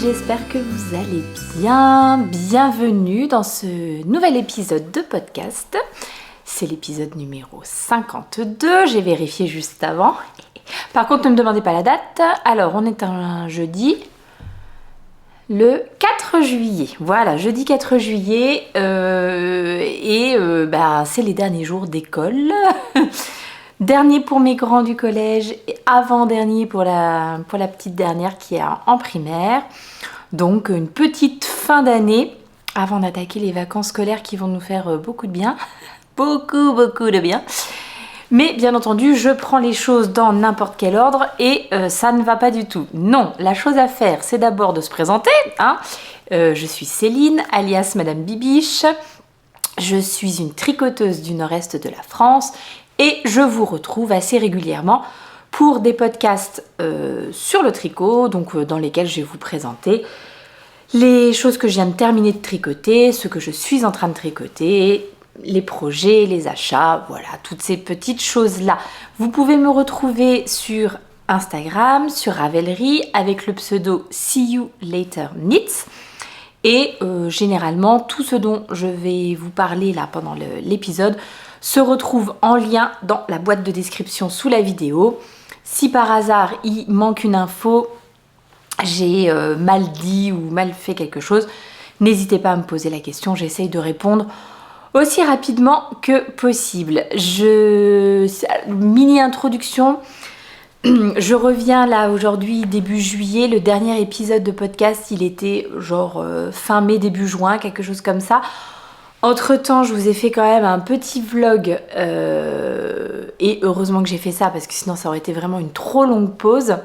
j'espère que vous allez bien. Bienvenue dans ce nouvel épisode de podcast. C'est l'épisode numéro 52, j'ai vérifié juste avant. Par contre, ne me demandez pas la date. Alors, on est un jeudi, le 4 juillet. Voilà, jeudi 4 juillet. C'est les derniers jours d'école. Dernier pour mes grands du collège et avant-dernier pour la petite dernière qui est en primaire. Donc une petite fin d'année avant d'attaquer les vacances scolaires qui vont nous faire beaucoup de bien. Beaucoup de bien. Mais bien entendu, je prends les choses dans n'importe quel ordre et ça ne va pas du tout. Non, la chose à faire, c'est d'abord de se présenter. Je suis Céline, alias Madame Bibiche. Je suis une tricoteuse du nord-est de la France. Et je vous retrouve assez régulièrement pour des podcasts sur le tricot, donc dans lesquels je vais vous présenter les choses que je viens de terminer de tricoter, ce que je suis en train de tricoter, les projets, les achats, voilà, toutes ces petites choses-là. Vous pouvez me retrouver sur Instagram, sur Ravelry, avec le pseudo See You Later Knits. Et généralement, tout ce dont je vais vous parler là pendant l'épisode se retrouve en lien dans la boîte de description sous la vidéo. Si par hasard il manque une info, j'ai mal dit ou mal fait quelque chose, n'hésitez pas à me poser la question, j'essaye de répondre aussi rapidement que possible. Mini introduction, je reviens là aujourd'hui début juillet, le dernier épisode de podcast il était genre fin mai début juin, quelque chose comme ça. Entre temps, je vous ai fait quand même un petit vlog et heureusement que j'ai fait ça parce que sinon ça aurait été vraiment une trop longue pause.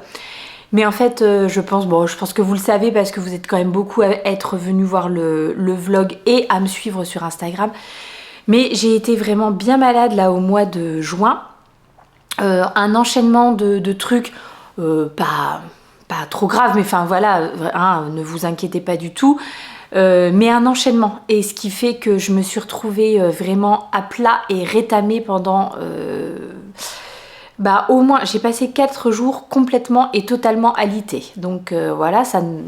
Mais en fait, je pense que vous le savez parce que vous êtes quand même beaucoup à être venus voir le vlog et à me suivre sur Instagram. Mais j'ai été vraiment bien malade là au mois de juin. Un enchaînement de trucs pas trop grave, mais enfin voilà, ne vous inquiétez pas du tout. Mais un enchaînement, et ce qui fait que je me suis retrouvée vraiment à plat et rétamée pendant au moins j'ai passé 4 jours complètement et totalement alitée. Donc voilà,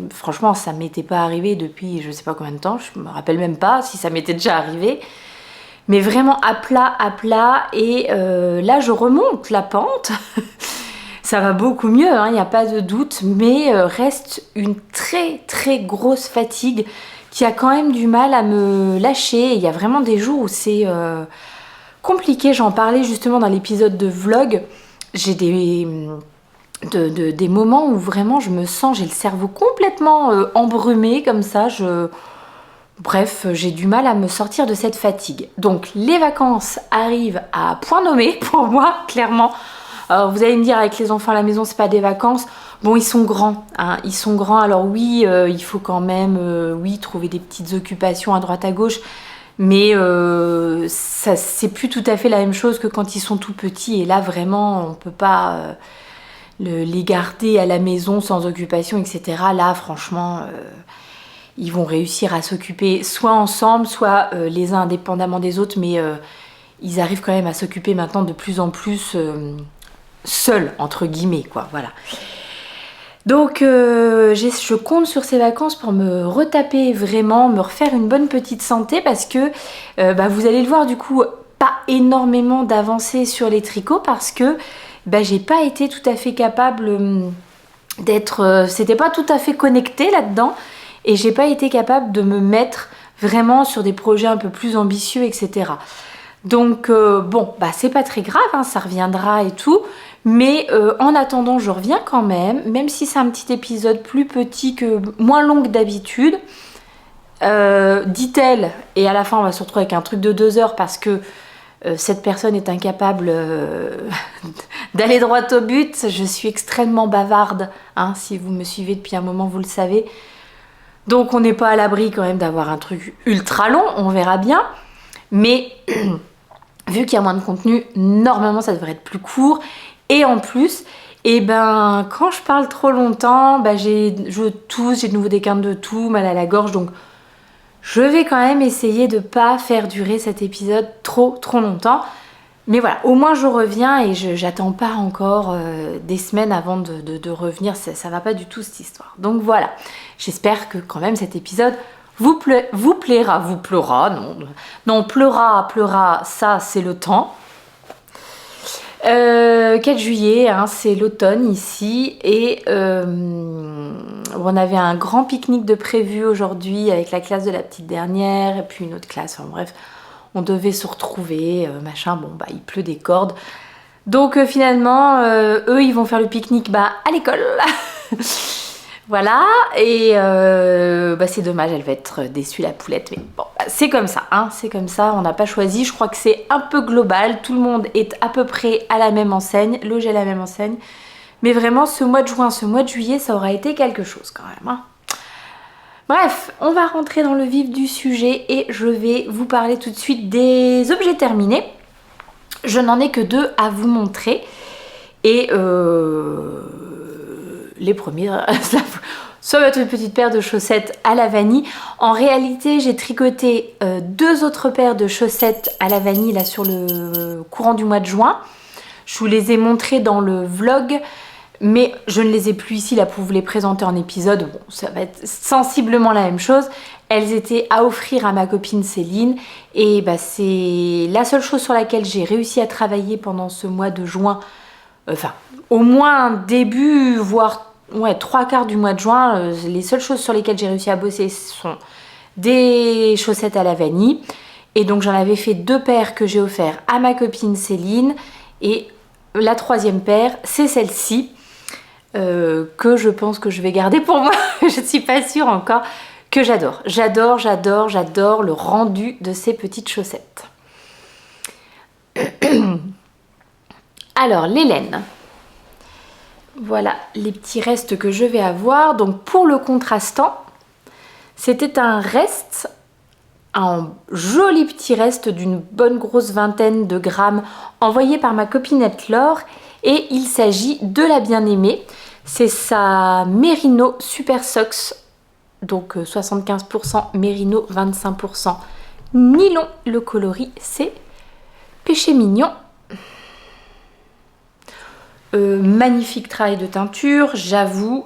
franchement ça m'était pas arrivé depuis je sais pas combien de temps, je me rappelle même pas si ça m'était déjà arrivé, mais vraiment à plat et là je remonte la pente. Ça va beaucoup mieux, il n'y a pas de doute, mais reste une très très grosse fatigue qui a quand même du mal à me lâcher. Il y a vraiment des jours où c'est compliqué, j'en parlais justement dans l'épisode de vlog. J'ai des moments où vraiment je me sens, j'ai le cerveau complètement embrumé comme ça. Bref, j'ai du mal à me sortir de cette fatigue. Donc les vacances arrivent à point nommé pour moi, clairement. Alors vous allez me dire avec les enfants à la maison c'est pas des vacances. Bon, ils sont grands, ils sont grands. Alors oui, il faut quand même trouver des petites occupations à droite à gauche, mais ça c'est plus tout à fait la même chose que quand ils sont tout petits. Et là vraiment on peut pas les garder à la maison sans occupation, etc. Là franchement ils vont réussir à s'occuper soit ensemble, soit les uns indépendamment des autres, mais ils arrivent quand même à s'occuper maintenant de plus en plus seuls, entre guillemets, quoi, voilà. Donc je compte sur ces vacances pour me retaper vraiment, me refaire une bonne petite santé parce que vous allez le voir du coup, pas énormément d'avancées sur les tricots parce que j'ai pas été tout à fait capable c'était pas tout à fait connecté là-dedans et j'ai pas été capable de me mettre vraiment sur des projets un peu plus ambitieux, etc. Donc c'est pas très grave, ça reviendra et tout, mais en attendant je reviens quand même si c'est un petit épisode plus petit, moins long que d'habitude, dit-elle, et à la fin on va se retrouver avec un truc de 2 heures parce que cette personne est incapable d'aller droit au but. Je suis extrêmement bavarde, si vous me suivez depuis un moment vous le savez, donc on n'est pas à l'abri quand même d'avoir un truc ultra long, on verra bien, mais vu qu'il y a moins de contenu, normalement ça devrait être plus court. Et en plus, quand je parle trop longtemps, je tousse, j'ai de nouveau des quintes de toux, mal à la gorge, donc je vais quand même essayer de pas faire durer cet épisode trop longtemps. Mais voilà, au moins je reviens et j'attends pas encore des semaines avant de revenir, ça va pas du tout cette histoire. Donc voilà, j'espère que quand même cet épisode vous plaira, vous pleura, non, pleura, ça c'est le temps. 4 juillet, hein, c'est l'automne ici et on avait un grand pique-nique de prévu aujourd'hui avec la classe de la petite dernière et puis une autre classe, enfin bref, on devait se retrouver, machin, bon bah il pleut des cordes. Donc finalement, eux ils vont faire le pique-nique à l'école. Voilà, et c'est dommage, elle va être déçue la poulette, mais bon, c'est comme ça, hein, c'est comme ça, on n'a pas choisi, je crois que c'est un peu global, tout le monde est à peu près à la même enseigne, logé à la même enseigne, mais vraiment ce mois de juin, ce mois de juillet, ça aura été quelque chose quand même, hein. Bref, on va rentrer dans le vif du sujet et je vais vous parler tout de suite des objets terminés. Je n'en ai que 2 à vous montrer et les premiers, ça va être une petite paire de chaussettes à la vanille. En réalité, j'ai tricoté 2 autres paires de chaussettes à la vanille là sur le courant du mois de juin. Je vous les ai montrées dans le vlog, mais je ne les ai plus ici là pour vous les présenter en épisode. Bon, ça va être sensiblement la même chose. Elles étaient à offrir à ma copine Céline et c'est la seule chose sur laquelle j'ai réussi à travailler pendant ce mois de juin. Enfin, au moins début, voire 3/4 du mois de juin, les seules choses sur lesquelles j'ai réussi à bosser sont des chaussettes à la vanille. Et donc j'en avais fait 2 paires que j'ai offert à ma copine Céline. Et la 3e paire, c'est celle-ci, que je pense que je vais garder pour moi. Je ne suis pas sûre encore, que j'adore. J'adore le rendu de ces petites chaussettes. Alors, les laines. Voilà les petits restes que je vais avoir. Donc pour le contrastant, c'était un reste, un joli petit reste d'une bonne grosse vingtaine de grammes envoyé par ma copinette Laure. Et il s'agit de la bien-aimée. C'est sa Merino Super Socks. Donc 75% Merino, 25% nylon. Le coloris, c'est Péché Mignon. Magnifique travail de teinture, j'avoue,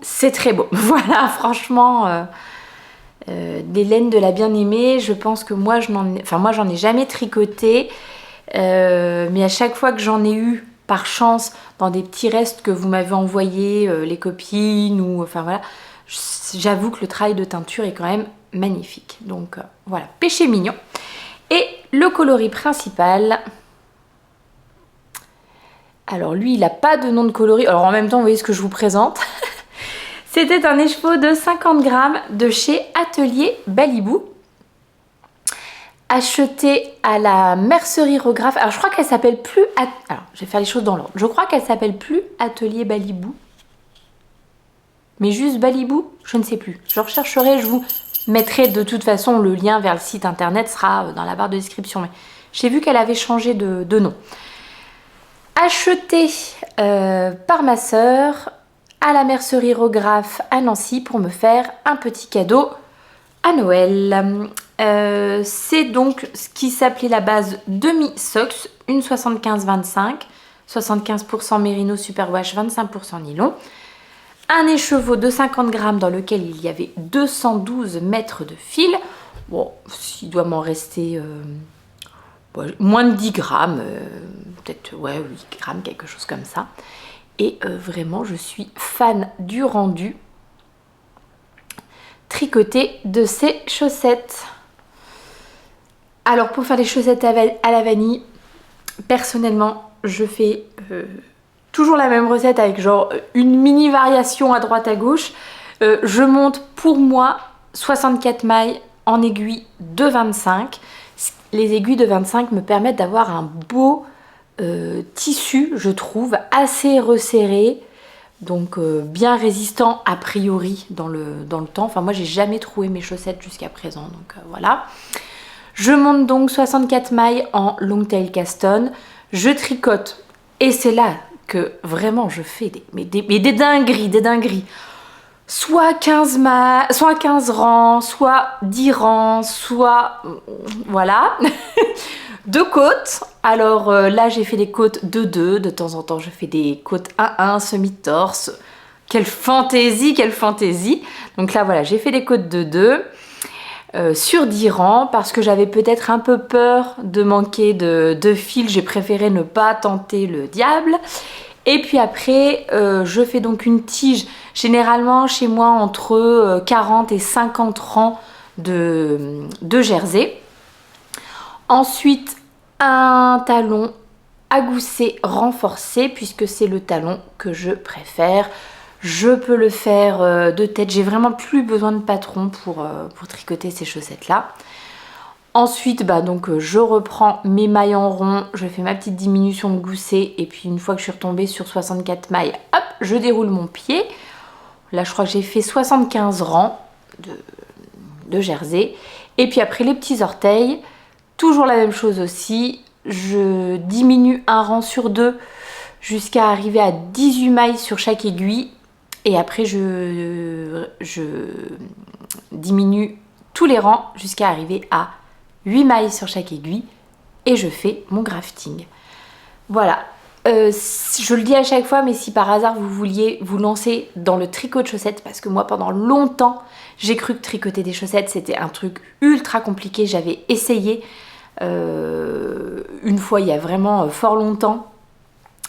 c'est très beau. Voilà, franchement, des laines de la bien-aimée, je pense que moi, j'en ai jamais tricoté, mais à chaque fois que j'en ai eu, par chance, dans des petits restes que vous m'avez envoyés, les copines, ou enfin voilà, j'avoue que le travail de teinture est quand même magnifique. Donc voilà, Péché Mignon. Et le coloris principal... Alors lui, il n'a pas de nom de coloris. Alors en même temps, vous voyez ce que je vous présente. C'était un écheveau de 50 grammes de chez Atelier Balibou. Acheté à la mercerie Rographe. Alors je crois qu'elle s'appelle plus... Alors je vais faire les choses dans l'ordre. Je crois qu'elle s'appelle plus Atelier Balibou. Mais juste Balibou, je ne sais plus. Je rechercherai, je vous mettrai de toute façon le lien vers le site internet sera dans la barre de description. Mais j'ai vu qu'elle avait changé de nom. Acheté par ma sœur à la mercerie Rographe à Nancy pour me faire un petit cadeau à Noël. C'est donc ce qui s'appelait la base demi-socks, une 75-25, 75% Merino Superwash, 25% nylon. Un écheveau de 50 grammes dans lequel il y avait 212 mètres de fil. Bon, il doit m'en rester... moins de 10 grammes, peut-être 8 grammes, quelque chose comme ça. Et vraiment, je suis fan du rendu tricoté de ces chaussettes. Alors, pour faire les chaussettes à la vanille, personnellement, je fais toujours la même recette avec genre une mini variation à droite à gauche. Je monte pour moi 64 mailles en aiguille de 25. Les aiguilles de 25 me permettent d'avoir un beau tissu, je trouve, assez resserré, donc bien résistant a priori dans le temps. Enfin, moi, j'ai jamais trouvé mes chaussettes jusqu'à présent, donc voilà. Je monte donc 64 mailles en long tail caston. Je tricote, et c'est là que vraiment je fais des dingueries. soit 15 rangs, soit 10 rangs, soit voilà, 2 côtes. Alors là j'ai fait des côtes 2-2, de temps en temps je fais des côtes 1-1, semi-torse. Quelle fantaisie, quelle fantaisie. Donc là voilà, j'ai fait des côtes 2-2 sur 10 rangs parce que j'avais peut-être un peu peur de manquer de fil. J'ai préféré ne pas tenter le diable. Et puis après, je fais donc une tige, généralement chez moi entre 40 et 50 rangs de jersey. Ensuite, un talon à gousset renforcé, puisque c'est le talon que je préfère. Je peux le faire de tête, j'ai vraiment plus besoin de patron pour tricoter ces chaussettes-là. Ensuite, donc, je reprends mes mailles en rond, je fais ma petite diminution de gousset et puis une fois que je suis retombée sur 64 mailles, hop, je déroule mon pied. Là, je crois que j'ai fait 75 rangs de jersey. Et puis après, les petits orteils, toujours la même chose aussi. Je diminue un rang sur 2 jusqu'à arriver à 18 mailles sur chaque aiguille. Et après, je diminue tous les rangs jusqu'à arriver à 8 mailles sur chaque aiguille et je fais mon grafting. Voilà, je le dis à chaque fois, mais si par hasard vous vouliez vous lancer dans le tricot de chaussettes, parce que moi pendant longtemps j'ai cru que tricoter des chaussettes c'était un truc ultra compliqué. J'avais essayé une fois il y a vraiment fort longtemps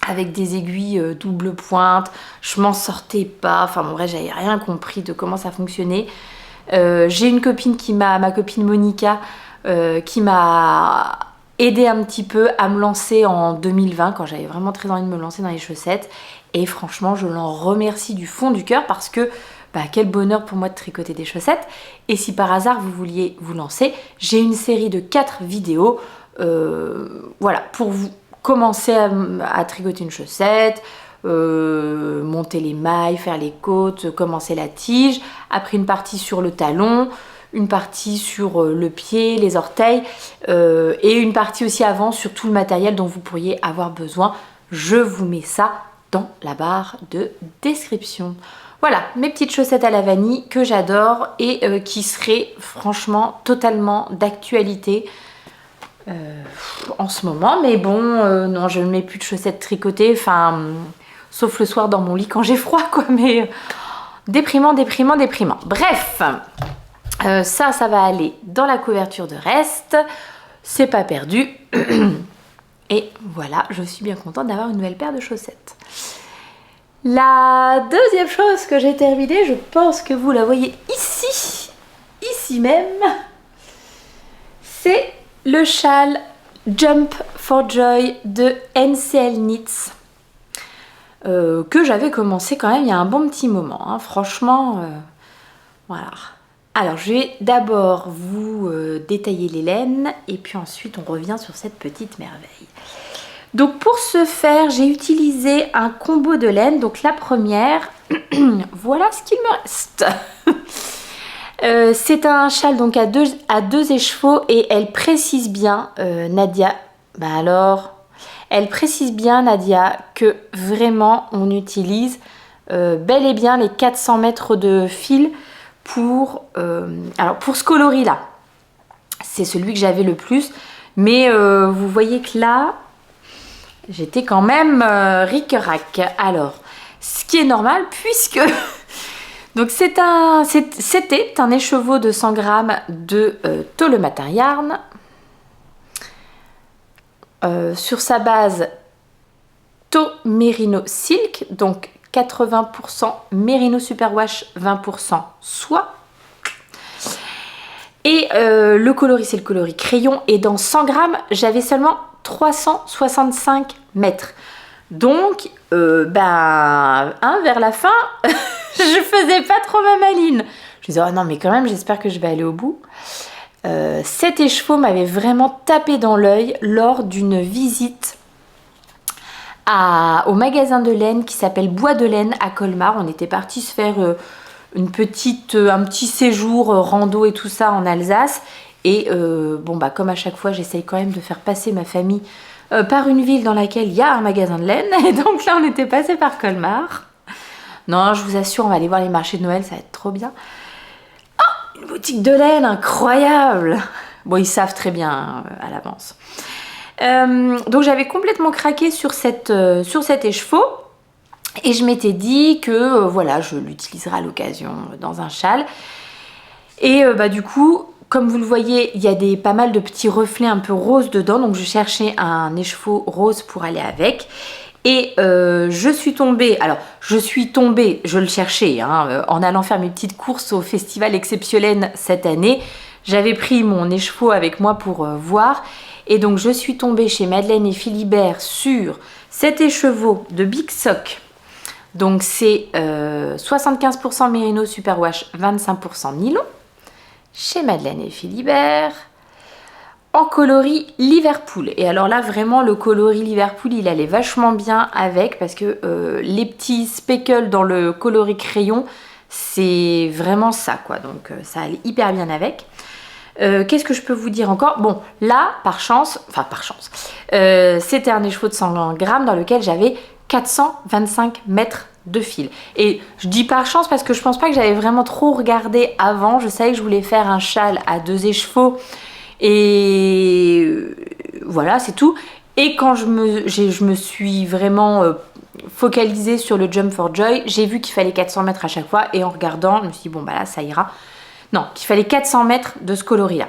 avec des aiguilles double pointe, je m'en sortais pas, enfin bon bref, j'avais rien compris de comment ça fonctionnait. J'ai une copine ma copine Monica, qui m'a aidé un petit peu à me lancer en 2020 quand j'avais vraiment très envie de me lancer dans les chaussettes, et franchement je l'en remercie du fond du cœur parce que quel bonheur pour moi de tricoter des chaussettes. Et si par hasard vous vouliez vous lancer, j'ai une série de 4 vidéos voilà, pour vous commencer à tricoter une chaussette, monter les mailles, faire les côtes, commencer la tige, après une partie sur le talon, une partie sur le pied, les orteils, et une partie aussi avant sur tout le matériel dont vous pourriez avoir besoin. Je vous mets ça dans la barre de description. Voilà, mes petites chaussettes à la vanille que j'adore et qui seraient franchement totalement d'actualité en ce moment. Mais bon, non, je ne mets plus de chaussettes tricotées, enfin, sauf le soir dans mon lit quand j'ai froid, quoi. Mais déprimant, déprimant, déprimant. Bref, ça va aller dans la couverture de reste. C'est pas perdu. Et voilà, je suis bien contente d'avoir une nouvelle paire de chaussettes. La deuxième chose que j'ai terminée, je pense que vous la voyez ici même, c'est le châle Jump for Joy de NCL Knits, que j'avais commencé quand même il y a un bon petit moment, hein. Franchement, voilà. Alors je vais d'abord vous détailler les laines et puis ensuite on revient sur cette petite merveille. Donc pour ce faire, j'ai utilisé un combo de laines. Donc la première, voilà ce qu'il me reste. C'est un châle donc à deux écheveaux et elle précise bien, Nadia, elle précise bien, Nadia, que vraiment on utilise bel et bien les 400 mètres de fil pour ce coloris là. C'est celui que j'avais le plus, mais vous voyez que là, j'étais quand même ric-rac. Alors, ce qui est normal puisque donc c'était un écheveau de 100 grammes de tôle Matarn sur sa base taux Merino Silk, donc 80% Merino Superwash, 20% soie. Et le coloris, c'est le coloris crayon. Et dans 100 grammes, j'avais seulement 365 mètres. Donc, vers la fin, je faisais pas trop ma maline. Je me disais, oh non, mais quand même, j'espère que je vais aller au bout. Cet écheveau m'avait vraiment tapé dans l'œil lors d'une visite au magasin de laine qui s'appelle Bois de Laine à Colmar. On était partis se faire un petit séjour rando et tout ça en Alsace. Et comme à chaque fois, j'essaye quand même de faire passer ma famille par une ville dans laquelle il y a un magasin de laine. Et donc là, on était passé par Colmar. Non, je vous assure, on va aller voir les marchés de Noël, ça va être trop bien. Oh, une boutique de laine incroyable. Bon, ils savent très bien à l'avance. Donc j'avais complètement craqué sur cet écheveau. Et je m'étais dit que voilà, je l'utiliserai à l'occasion dans un châle. Et du coup, comme vous le voyez, il y a pas mal de petits reflets un peu roses dedans. Donc je cherchais un écheveau rose pour aller avec. Et je suis tombée, je le cherchais en allant faire mes petites courses au festival Exceptionnel cette année. J'avais pris mon écheveau avec moi pour voir. Et donc je suis tombée chez Madeleine et Philibert sur cet écheveau de Big Sock. Donc c'est 75% Merino Superwash, 25% nylon. Chez Madeleine et Philibert. En coloris Liverpool. Et alors là, vraiment, le coloris Liverpool, il allait vachement bien avec parce que les petits speckles dans le coloris crayon, c'est vraiment ça, quoi. Donc ça allait hyper bien avec. Qu'est-ce que je peux vous dire encore? Bon, là, par chance, c'était un écheveau de 100 grammes dans lequel j'avais 425 mètres de fil. Et je dis par chance parce que je pense pas que j'avais vraiment trop regardé avant. Je savais que je voulais faire un châle à 2 écheveaux. Et voilà, c'est tout. Et quand je me suis vraiment focalisée sur le Jump for Joy, j'ai vu qu'il fallait 400 mètres à chaque fois. Et en regardant, je me suis dit, bon, bah là, ça ira. Non, qu'il fallait 400 mètres de ce coloris-là.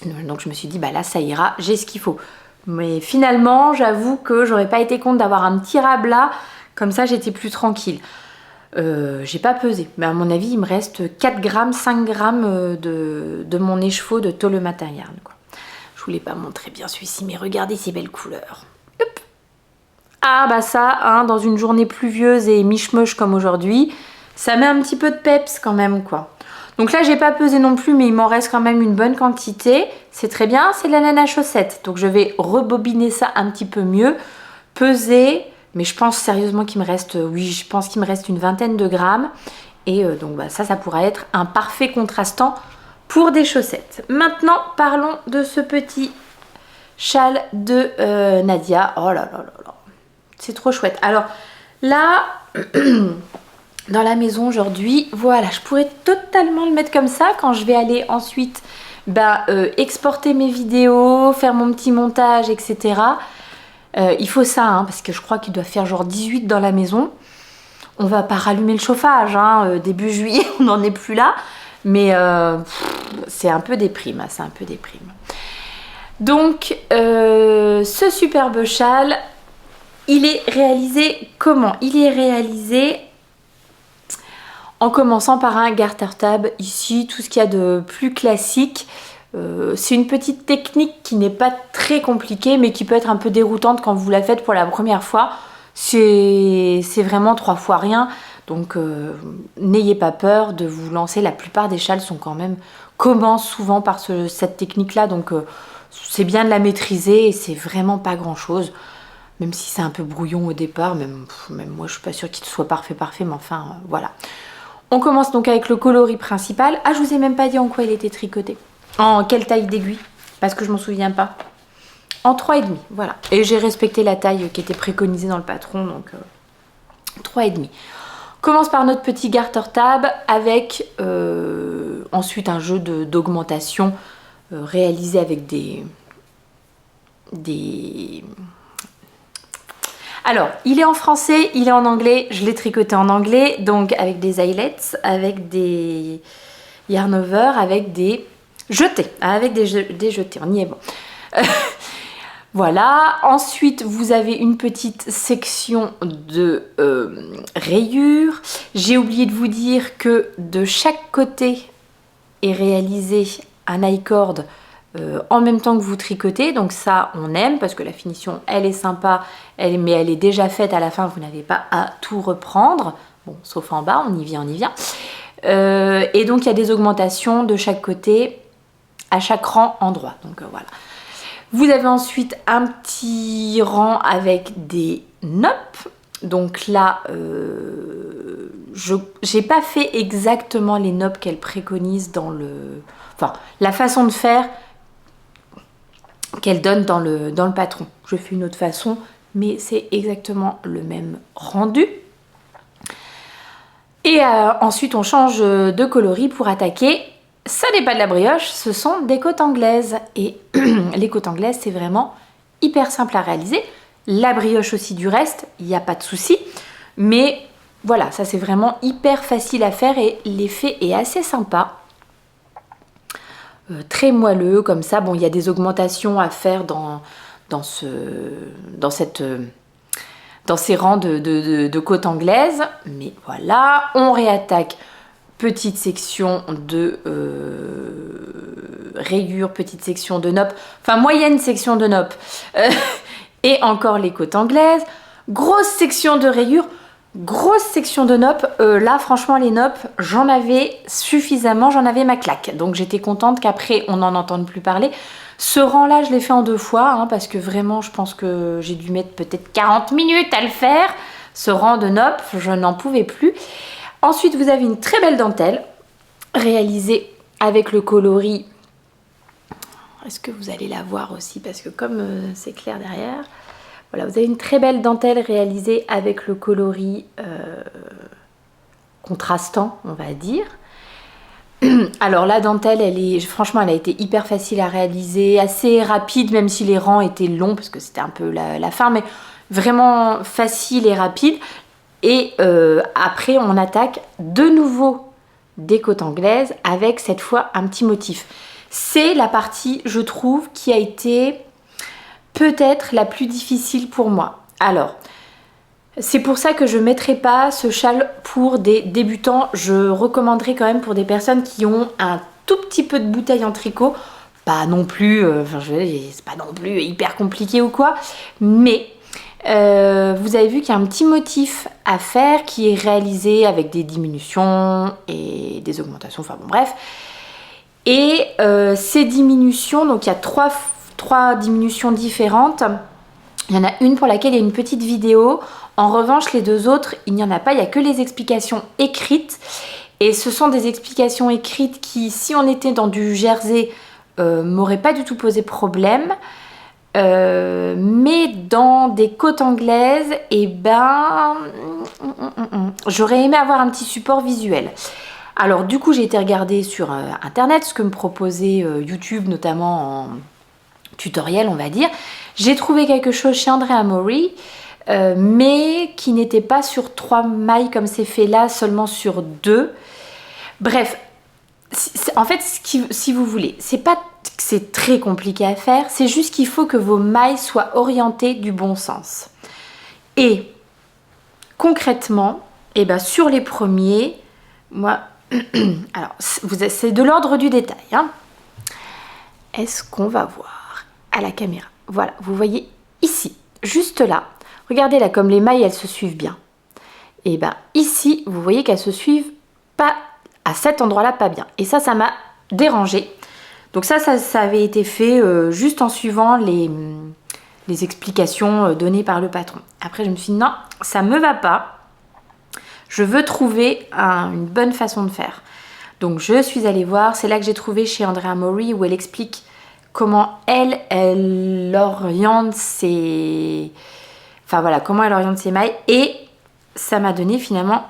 Donc je me suis dit, bah là, ça ira, j'ai ce qu'il faut. Mais finalement, j'avoue que j'aurais pas été contre d'avoir un petit rablat. Comme ça, j'étais plus tranquille. J'ai pas pesé, mais à mon avis, il me reste 4 grammes, 5 grammes de mon écheveau de tôle matériel, quoi. Je voulais pas montrer bien celui-ci, mais regardez ces belles couleurs. Hop. Ah bah ça, dans une journée pluvieuse et miche-moche comme aujourd'hui, ça met un petit peu de peps quand même, quoi. Donc là, j'ai pas pesé non plus, mais il m'en reste quand même une bonne quantité. C'est très bien, c'est de la laine à chaussettes. Donc je vais rebobiner ça un petit peu mieux, peser. Mais je pense sérieusement qu'il me reste, je pense qu'il me reste une vingtaine de grammes. Et donc ça pourra être un parfait contrastant pour des chaussettes. Maintenant, parlons de ce petit châle de Nadia. Oh là là là là, c'est trop chouette. Alors là, dans la maison aujourd'hui, voilà, je pourrais totalement le mettre comme ça quand je vais aller ensuite exporter mes vidéos, faire mon petit montage, etc. Il faut ça, parce que je crois qu'il doit faire genre 18 dans la maison. On va pas rallumer le chauffage, début juillet, on n'en est plus là. Mais c'est un peu déprime, c'est un peu déprime. Donc, ce superbe châle, il est réalisé comment? Il est réalisé en commençant par un garter tab. Ici, tout ce qu'il y a de plus classique. C'est une petite technique qui n'est pas très compliquée mais qui peut être un peu déroutante quand vous la faites pour la première fois. C'est vraiment 3 fois rien, donc n'ayez pas peur de vous lancer. La plupart des châles commencent souvent par cette technique là, donc c'est bien de la maîtriser et c'est vraiment pas grand chose, même si c'est un peu brouillon au départ. Même moi je suis pas sûre qu'il soit parfait, mais enfin voilà. On commence donc avec le coloris principal. Ah, je vous ai même pas dit en quoi il était tricoté. En quelle taille d'aiguille? Parce que je m'en souviens pas. En 3,5, voilà. Et j'ai respecté la taille qui était préconisée dans le patron, donc 3,5. On commence par notre petit garter tab avec ensuite un jeu d'augmentation réalisé avec des... Alors, il est en français, il est en anglais. Je l'ai tricoté en anglais, donc avec des eyelets, avec des yarn over, avec des... jetés, avec des jetés, on y est bon. Voilà, ensuite vous avez une petite section de rayures. J'ai oublié de vous dire que de chaque côté est réalisé un I-cord en même temps que vous tricotez. Donc ça, on aime parce que la finition, elle est sympa, mais elle est déjà faite à la fin, vous n'avez pas à tout reprendre. Bon, sauf en bas, on y vient, et donc il y a des augmentations de chaque côté, à chaque rang endroit. Donc voilà. Vous avez ensuite un petit rang avec des noppes. Donc là, j'ai pas fait exactement les noppes qu'elle préconise dans le... Enfin, la façon de faire qu'elle donne dans le patron. Je fais une autre façon, mais c'est exactement le même rendu. Et ensuite on change de coloris pour attaquer. Ça n'est pas de la brioche, ce sont des côtes anglaises. Et les côtes anglaises, c'est vraiment hyper simple à réaliser. La brioche aussi du reste, il n'y a pas de souci. Mais voilà, ça c'est vraiment hyper facile à faire et l'effet est assez sympa. Très moelleux comme ça. Bon, il y a des augmentations à faire dans ces rangs de côtes anglaises. Mais voilà, on réattaque. Petite section de rayures, petite section de nopp, enfin moyenne section de nopp, et encore les côtes anglaises, grosse section de rayures, grosse section de nopp. Là franchement les nopp, j'en avais suffisamment, j'en avais ma claque, donc j'étais contente qu'après on n'en entende plus parler. Ce rang là je l'ai fait en 2 fois, hein, parce que vraiment je pense que j'ai dû mettre peut-être 40 minutes à le faire, ce rang de nopp, je n'en pouvais plus. Ensuite, vous avez une très belle dentelle réalisée avec le coloris. Est-ce que vous allez la voir aussi? Parce que comme c'est clair derrière, voilà, vous avez une très belle dentelle réalisée avec le coloris contrastant, on va dire. Alors la dentelle, franchement, elle a été hyper facile à réaliser, assez rapide, même si les rangs étaient longs, parce que c'était un peu la fin, mais vraiment facile et rapide. Et après on attaque de nouveau des côtes anglaises avec cette fois un petit motif. C'est la partie, je trouve, qui a été peut-être la plus difficile pour moi. Alors, c'est pour ça que je ne mettrai pas ce châle pour des débutants. Je recommanderais quand même pour des personnes qui ont un tout petit peu de bouteille en tricot. Pas non plus, c'est pas non plus hyper compliqué ou quoi, mais vous avez vu qu'il y a un petit motif à faire qui est réalisé avec des diminutions et des augmentations, enfin bon bref. Et ces diminutions, donc il y a trois diminutions différentes. Il y en a une pour laquelle il y a une petite vidéo. En revanche, les 2 autres, il n'y en a pas, il n'y a que les explications écrites. Et ce sont des explications écrites qui, si on était dans du jersey, m'auraient pas du tout posé problème. Mais dans des côtes anglaises, eh ben, j'aurais aimé avoir un petit support visuel. Alors du coup j'ai été regarder sur internet ce que me proposait YouTube, notamment en tutoriel on va dire. J'ai trouvé quelque chose chez Andrea Mori, mais qui n'était pas sur 3 mailles comme c'est fait là, seulement sur 2. Bref, en fait si vous voulez, c'est pas que c'est très compliqué à faire, c'est juste qu'il faut que vos mailles soient orientées du bon sens. Et concrètement, eh ben, sur les premiers, moi, alors c'est de l'ordre du détail, hein. Est-ce qu'on va voir à la caméra? Voilà, vous voyez ici, juste là, regardez là comme les mailles elles se suivent bien. Et ben ici, vous voyez qu'elles se suivent pas, à cet endroit-là pas bien. Et ça m'a dérangé. Donc ça avait été fait juste en suivant les explications données par le patron. Après je me suis dit non, ça me va pas. Je veux trouver une bonne façon de faire. Donc je suis allée voir, c'est là que j'ai trouvé chez Andrea Mori où elle explique comment elle oriente ses... Enfin voilà, comment elle oriente ses mailles. Et ça m'a donné finalement,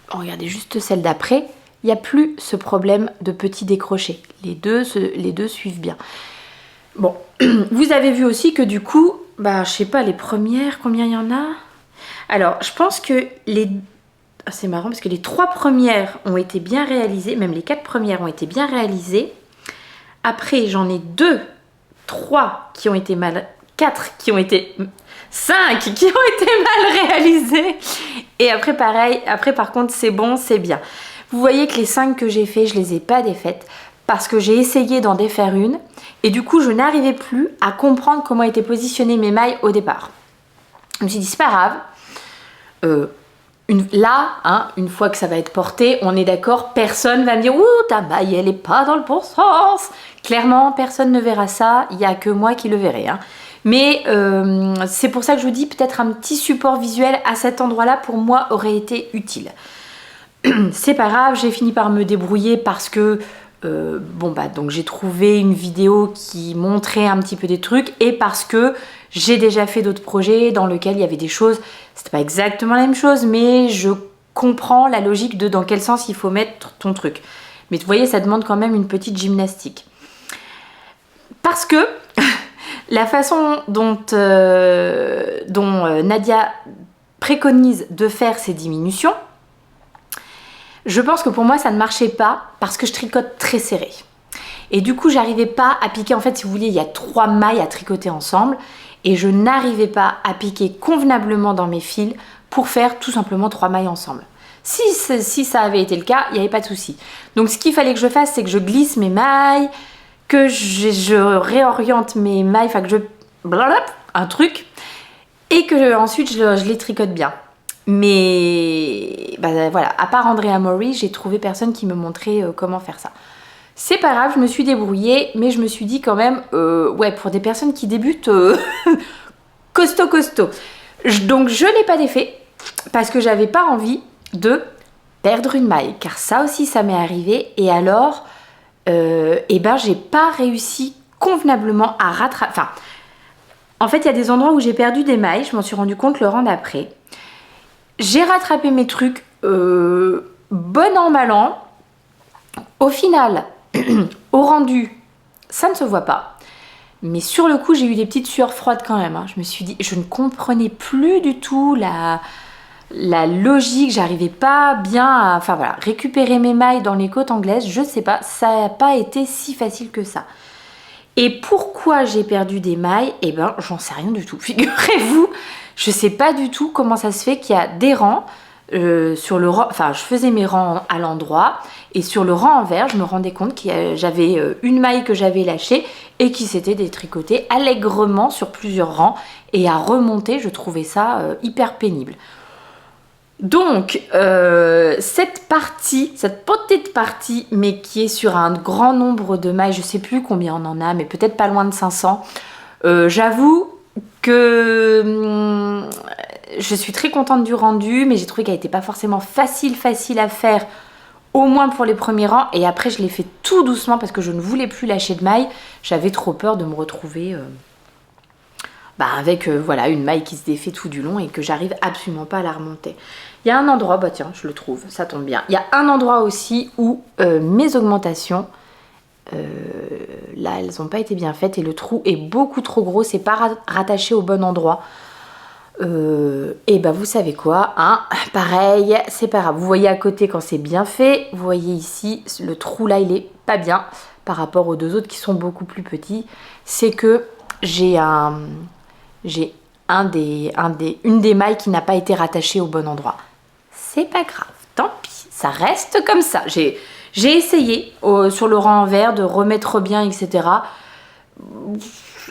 regardez juste celle d'après, il n'y a plus ce problème de petits décrochés. Les deux suivent bien. Bon, vous avez vu aussi que du coup, bah, je sais pas, les premières, combien il y en a? Alors, je pense que c'est marrant parce que les 3 premières ont été bien réalisées, même les 4 premières ont été bien réalisées. Après, j'en ai 2, 3 qui ont été mal... 4 qui ont été... 5 qui ont été mal réalisées. Et après, pareil, après par contre, c'est bon, c'est bien. Vous voyez que les 5 que j'ai fait, je les ai pas défaites parce que j'ai essayé d'en défaire une et du coup, je n'arrivais plus à comprendre comment étaient positionnées mes mailles au départ. Je me suis dit, c'est pas grave. Une fois que ça va être porté, on est d'accord, personne va me dire « Ouh, ta maille, elle est pas dans le bon sens !» Clairement, personne ne verra ça, il n'y a que moi qui le verrai. Hein. Mais c'est pour ça que je vous dis, peut-être un petit support visuel à cet endroit-là, pour moi, aurait été utile. C'est pas grave, j'ai fini par me débrouiller parce que donc j'ai trouvé une vidéo qui montrait un petit peu des trucs et parce que j'ai déjà fait d'autres projets dans lesquels il y avait des choses, c'était pas exactement la même chose, mais je comprends la logique de dans quel sens il faut mettre ton truc. Mais vous voyez, ça demande quand même une petite gymnastique. Parce que la façon dont Nadia préconise de faire ces diminutions, je pense que pour moi ça ne marchait pas parce que je tricote très serré. Et du coup j'arrivais pas à piquer, en fait si vous voulez il y a 3 mailles à tricoter ensemble et je n'arrivais pas à piquer convenablement dans mes fils pour faire tout simplement 3 mailles ensemble. Si ça avait été le cas, il n'y avait pas de souci. Donc ce qu'il fallait que je fasse, c'est que je glisse mes mailles, que je réoriente mes mailles, enfin que je... un truc, et que ensuite je les tricote bien. Mais voilà, à part Andrea Mori, j'ai trouvé personne qui me montrait comment faire ça. C'est pas grave, je me suis débrouillée, mais je me suis dit quand même, ouais, pour des personnes qui débutent, costaud. Donc je n'ai pas défait, parce que j'avais pas envie de perdre une maille, car ça aussi ça m'est arrivé, et alors, j'ai pas réussi convenablement à rattraper, enfin, en fait il y a des endroits où j'ai perdu des mailles, je m'en suis rendu compte le rang d'après. J'ai rattrapé mes trucs bon an, mal an. Au final, au rendu, ça ne se voit pas. Mais sur le coup, j'ai eu des petites sueurs froides quand même. Hein. Je me suis dit, je ne comprenais plus du tout la logique. J'arrivais pas bien à récupérer mes mailles dans les côtes anglaises. Je sais pas, ça n'a pas été si facile que ça. Et pourquoi j'ai perdu des mailles? Eh ben, j'en sais rien du tout. Figurez-vous, je sais pas du tout comment ça se fait qu'il y a des rangs sur le rang. Enfin, je faisais mes rangs à l'endroit et sur le rang envers, je me rendais compte que j'avais une maille que j'avais lâchée et qui s'était détricotée allègrement sur plusieurs rangs. Et à remonter, je trouvais ça hyper pénible. Donc, cette petite partie, mais qui est sur un grand nombre de mailles, je sais plus combien on en a, mais peut-être pas loin de 500, j'avoue que je suis très contente du rendu, mais j'ai trouvé qu'elle n'était pas forcément facile à faire, au moins pour les premiers rangs, et après je l'ai fait tout doucement parce que je ne voulais plus lâcher de mailles, j'avais trop peur de me retrouver... avec une maille qui se défait tout du long et que j'arrive absolument pas à la remonter. Il y a un endroit, tiens, je le trouve, ça tombe bien. Il y a un endroit aussi où mes augmentations, là, elles n'ont pas été bien faites et le trou est beaucoup trop gros, c'est pas rattaché au bon endroit. Vous savez quoi, hein, pareil, c'est pas grave. Vous voyez à côté quand c'est bien fait, vous voyez ici, le trou là, il est pas bien par rapport aux deux autres qui sont beaucoup plus petits. C'est que j'ai une des mailles qui n'a pas été rattachée au bon endroit. C'est pas grave, tant pis, ça reste comme ça. J'ai essayé sur le rang envers de remettre bien, etc.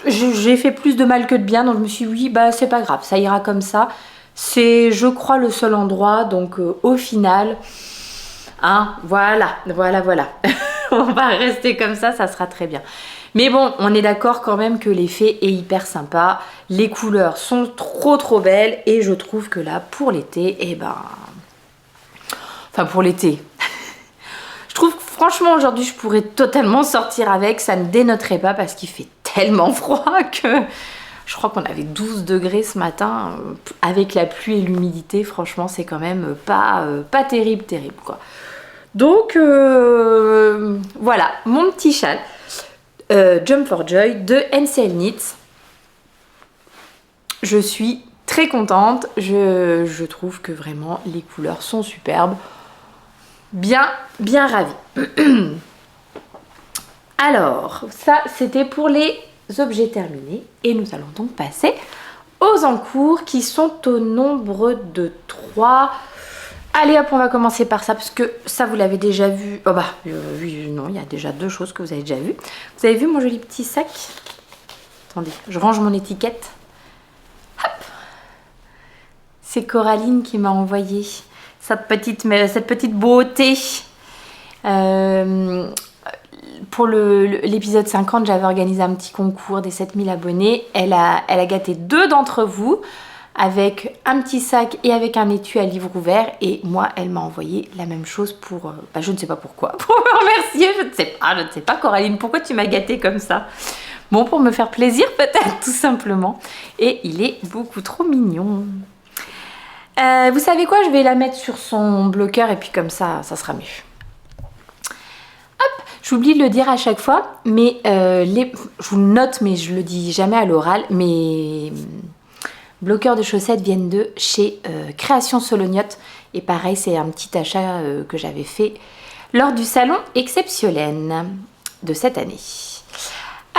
J'ai fait plus de mal que de bien, donc je me suis dit, oui, c'est pas grave, ça ira comme ça. C'est, je crois, le seul endroit, donc au final, hein, voilà. On va rester comme ça sera très bien. Mais bon, on est d'accord quand même que l'effet est hyper sympa. Les couleurs sont trop belles. Et je trouve que là, pour l'été, pour l'été. Je trouve que franchement, aujourd'hui, je pourrais totalement sortir avec. Ça ne dénoterait pas parce qu'il fait tellement froid que... Je crois qu'on avait 12 degrés ce matin. Avec la pluie et l'humidité, franchement, c'est quand même pas terrible, quoi. Donc, voilà, mon petit châle. Jump for Joy de NCL Knits. Je suis très contente, je trouve que vraiment les couleurs sont superbes, bien ravie. Alors ça c'était pour les objets terminés et nous allons donc passer aux encours qui sont au nombre de 3. Allez hop, on va commencer par ça parce que ça vous l'avez déjà vu. Non, il y a déjà 2 choses que vous avez déjà vues. Vous avez vu mon joli petit sac? Attendez, je range mon étiquette. Hop. C'est Coraline qui m'a envoyé cette petite beauté. Pour l'épisode 50, j'avais organisé un petit concours des 7000 abonnés. Elle a gâté 2 d'entre vous, avec un petit sac et avec un étui à livre ouvert, et moi elle m'a envoyé la même chose pour je ne sais pas pourquoi, pour me remercier. Je ne sais pas Coraline, pourquoi tu m'as gâtée comme ça? Bon, pour me faire plaisir peut-être, tout simplement, et il est beaucoup trop mignon. Vous savez quoi, je vais la mettre sur son bloqueur et puis comme ça sera mieux. Hop, j'oublie de le dire à chaque fois, mais je vous le note, mais je le dis jamais à l'oral, mes bloqueurs de chaussettes viennent de chez Création Solognotte. Et pareil, c'est un petit achat que j'avais fait lors du salon Exceptionnel de cette année.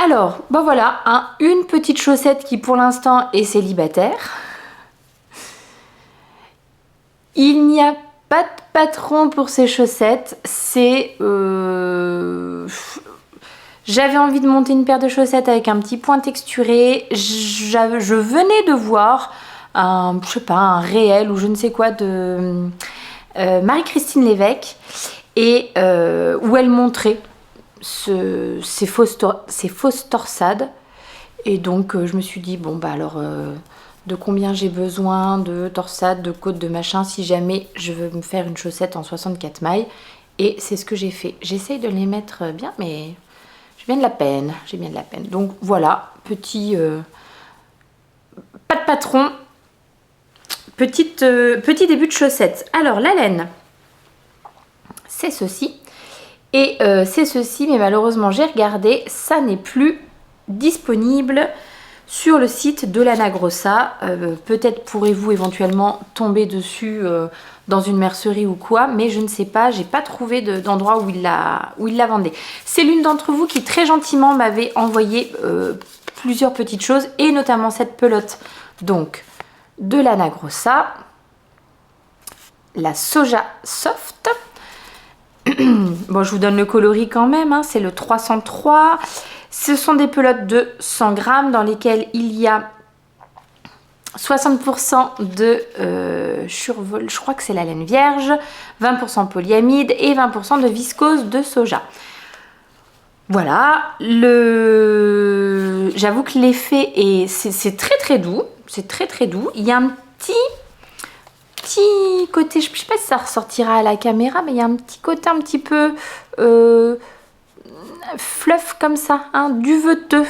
Alors, bon voilà, une petite chaussette qui pour l'instant est célibataire. Il n'y a pas de patron pour ces chaussettes, c'est... J'avais envie de monter une paire de chaussettes avec un petit point texturé. Je venais de voir je sais pas, un réel ou je ne sais quoi de Marie-Christine Lévesque et où elle montrait ses fausses torsades. Et donc je me suis dit, bon bah alors de combien j'ai besoin de torsades, de côtes, de machin, si jamais je veux me faire une chaussette en 64 mailles. Et c'est ce que j'ai fait. J'essaye de les mettre bien, mais j'ai bien de la peine. Donc voilà, petit pas de patron, petit début de chaussette. Alors la laine, c'est ceci. Et c'est ceci, mais malheureusement j'ai regardé, ça n'est plus disponible sur le site de l'Anna Grossa. Peut-être pourrez-vous éventuellement tomber dessus dans une mercerie ou quoi, mais je ne sais pas, j'ai pas trouvé d'endroit où il la vendait. C'est l'une d'entre vous qui très gentiment m'avait envoyé plusieurs petites choses, et notamment cette pelote donc de l'Anna Grossa, la Soja Soft. Bon, je vous donne le coloris quand même, hein, c'est le 303. Ce sont des pelotes de 100 grammes dans lesquelles il y a 60% de survol, je crois que c'est la laine vierge, 20% polyamide et 20% de viscose de soja. Voilà, j'avoue que l'effet c'est très très doux, c'est très très doux. Il y a un petit côté, je ne sais pas si ça ressortira à la caméra, mais il y a un petit côté un petit peu fluff comme ça, hein, duveteux.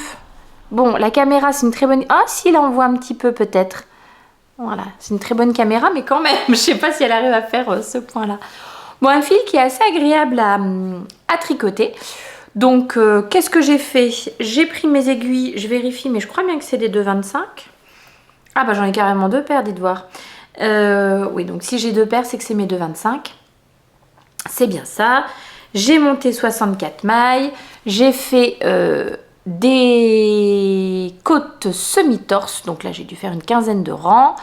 Bon, la caméra c'est une très bonne... Ah si, là on voit un petit peu peut-être. Voilà, c'est une très bonne caméra, mais quand même, je ne sais pas si elle arrive à faire ce point-là. Bon, un fil qui est assez agréable à tricoter. Donc, qu'est-ce que j'ai fait? J'ai pris mes aiguilles, je vérifie, mais je crois bien que c'est des 2,25. Ah bah j'en ai carrément deux paires, dites voir. Oui, donc si j'ai deux paires, c'est que c'est mes 2,25. C'est bien ça. J'ai monté 64 mailles. J'ai fait des côtes semi-torse. Donc là, j'ai dû faire une quinzaine de rangs.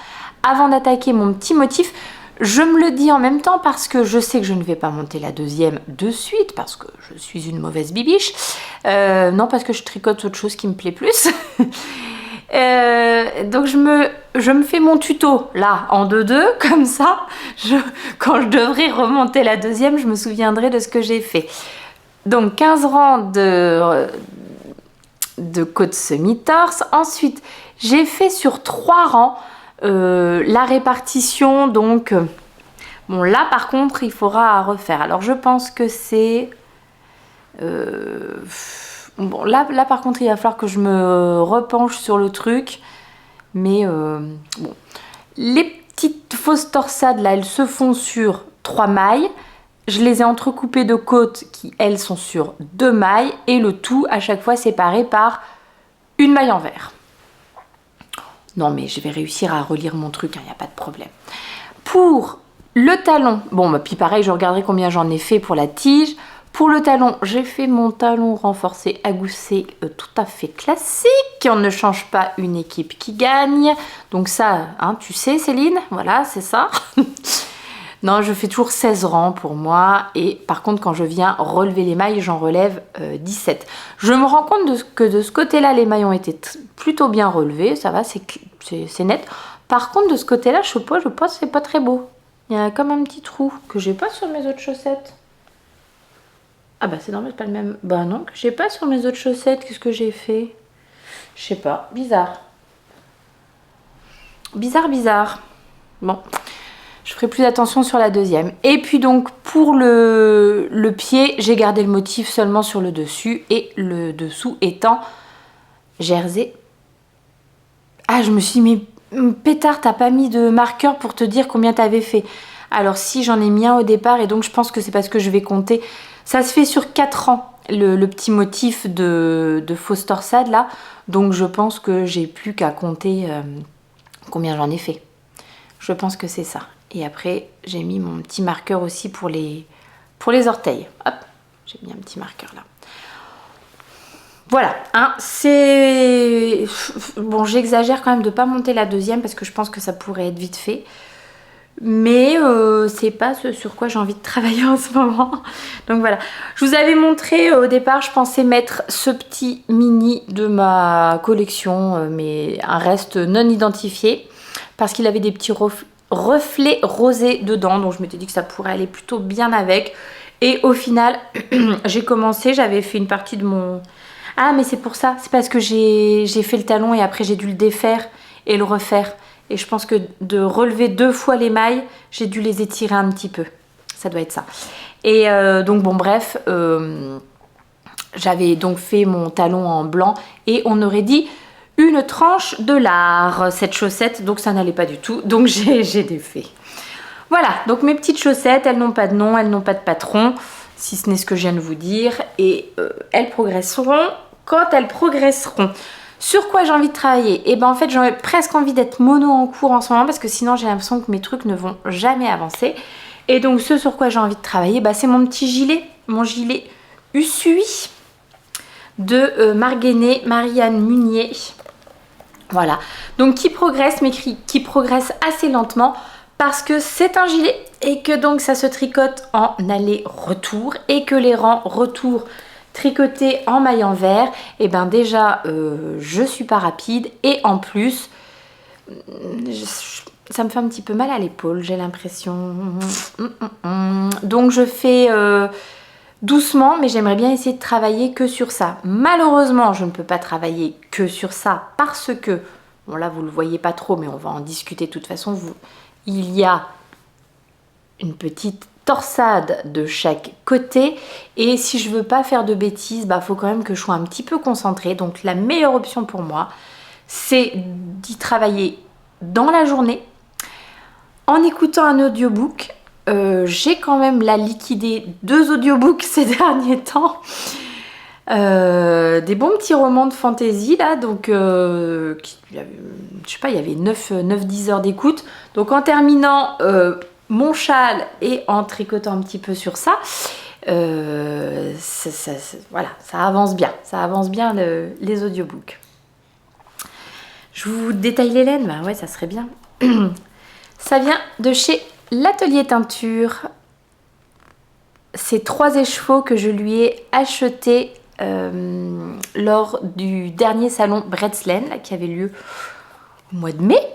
Avant d'attaquer mon petit motif, je me le dis en même temps parce que je sais que je ne vais pas monter la deuxième de suite parce que je suis une mauvaise bibiche. Non, parce que je tricote autre chose qui me plaît plus. Donc je me fais mon tuto là en 2-2 comme ça quand je devrais remonter la deuxième, je me souviendrai de ce que j'ai fait. Donc 15 rangs de côte semi-torse. Ensuite j'ai fait sur 3 rangs la répartition. Donc bon, là par contre il faudra refaire. Alors je pense que c'est bon, là par contre il va falloir que je me repenche sur le truc, mais bon, les petites fausses torsades là, elles se font sur 3 mailles, je les ai entrecoupées de côtes qui elles sont sur 2 mailles, et le tout à chaque fois séparé par une maille en vert. Non mais je vais réussir à relire mon truc, il n'y a pas de problème. Pour le talon, bon bah puis pareil, je regarderai combien j'en ai fait pour la tige. Pour le talon, j'ai fait mon talon renforcé à gousset tout à fait classique. On ne change pas une équipe qui gagne. Donc ça, hein, tu sais Céline, voilà, c'est ça. Non, je fais toujours 16 rangs pour moi. Et par contre, quand je viens relever les mailles, j'en relève 17. Je me rends compte que de ce côté-là, les mailles ont été plutôt bien relevées. Ça va, c'est net. Par contre, de ce côté-là, je pense que c'est pas très beau. Il y a comme un petit trou que j'ai pas sur mes autres chaussettes. Ah bah c'est normal, c'est pas le même... Bah non, que j'ai pas sur mes autres chaussettes. Qu'est-ce que j'ai fait? Je sais pas, bizarre. Bizarre. Bon, je ferai plus attention sur la deuxième. Et puis donc pour le pied, j'ai gardé le motif seulement sur le dessus, et le dessous étant jersey. Ah, je me suis dit, mais Pétard, t'as pas mis de marqueur pour te dire combien t'avais fait. Alors si, j'en ai mis un au départ et donc je pense que c'est parce que je vais compter. Ça se fait sur 4 ans, le petit motif de fausse torsade là. Donc je pense que j'ai plus qu'à compter combien j'en ai fait. Je pense que c'est ça. Et après, j'ai mis mon petit marqueur aussi pour les orteils. Hop, j'ai mis un petit marqueur là. Voilà, hein, c'est... Bon, j'exagère quand même de ne pas monter la deuxième parce que je pense que ça pourrait être vite fait. Mais c'est pas ce sur quoi j'ai envie de travailler en ce moment. Donc voilà, je vous avais montré au départ, je pensais mettre ce petit mini de ma collection, mais un reste non identifié. Parce qu'il avait des petits reflets rosés dedans, donc je m'étais dit que ça pourrait aller plutôt bien avec. Et au final, j'ai commencé, j'avais fait une partie de mon... Ah mais c'est pour ça, c'est parce que j'ai fait le talon et après j'ai dû le défaire et le refaire. Et je pense que de relever 2 fois les mailles, j'ai dû les étirer un petit peu. Ça doit être ça. Et donc bon bref, j'avais donc fait mon talon en blanc et on aurait dit une tranche de lard, cette chaussette, donc ça n'allait pas du tout. Donc j'ai défait. Voilà, donc mes petites chaussettes, elles n'ont pas de nom, elles n'ont pas de patron, si ce n'est ce que je viens de vous dire. Et elles progresseront quand elles progresseront. Sur quoi j'ai envie de travailler? Et ben en fait j'ai presque envie d'être mono en cours en ce moment parce que sinon j'ai l'impression que mes trucs ne vont jamais avancer. Et donc ce sur quoi j'ai envie de travailler, bah, c'est mon petit gilet, mon gilet Usui de Marguenet, Marianne Munier. Voilà, donc qui progresse mais qui progresse assez lentement parce que c'est un gilet et que donc ça se tricote en aller-retour et que les rangs retour tricoté en maille en vert, et ben déjà je suis pas rapide et en plus ça me fait un petit peu mal à l'épaule, j'ai l'impression. Donc je fais doucement, mais j'aimerais bien essayer de travailler que sur ça. Malheureusement je ne peux pas travailler que sur ça parce que, bon là vous le voyez pas trop mais on va en discuter de toute façon, il y a une petite torsade de chaque côté et si je veux pas faire de bêtises, bah faut quand même que je sois un petit peu concentrée. Donc la meilleure option pour moi, c'est d'y travailler dans la journée en écoutant un audiobook. J'ai quand même liquidé 2 audiobooks ces derniers temps. Des bons petits romans de fantasy là, donc je sais pas, il y avait 9-10 heures d'écoute. Donc en terminant mon châle et en tricotant un petit peu sur ça, voilà, ça avance bien les audiobooks. Je vous détaille les laines, bah ouais, ça serait bien. Ça vient de chez l'Atelier Teinture. C'est 3 écheveaux que je lui ai achetés lors du dernier salon Bretzlen qui avait lieu au mois de mai,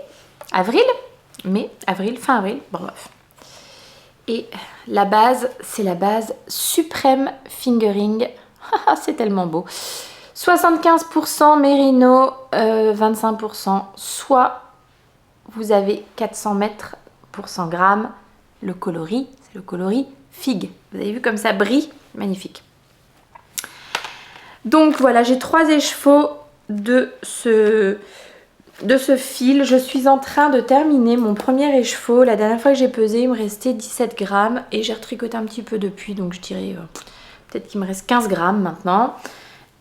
fin avril, bon bref. Et la base, c'est la base Supreme Fingering. C'est tellement beau. 75% mérino, 25% soie. Vous avez 400 mètres pour 100 grammes. Le coloris, c'est le coloris figue. Vous avez vu comme ça brille? Magnifique. Donc voilà, j'ai 3 écheveaux de ce fil. Je suis en train de terminer mon premier écheveau. La dernière fois que j'ai pesé, il me restait 17 grammes et j'ai retricoté un petit peu depuis. Donc je dirais peut-être qu'il me reste 15 grammes maintenant.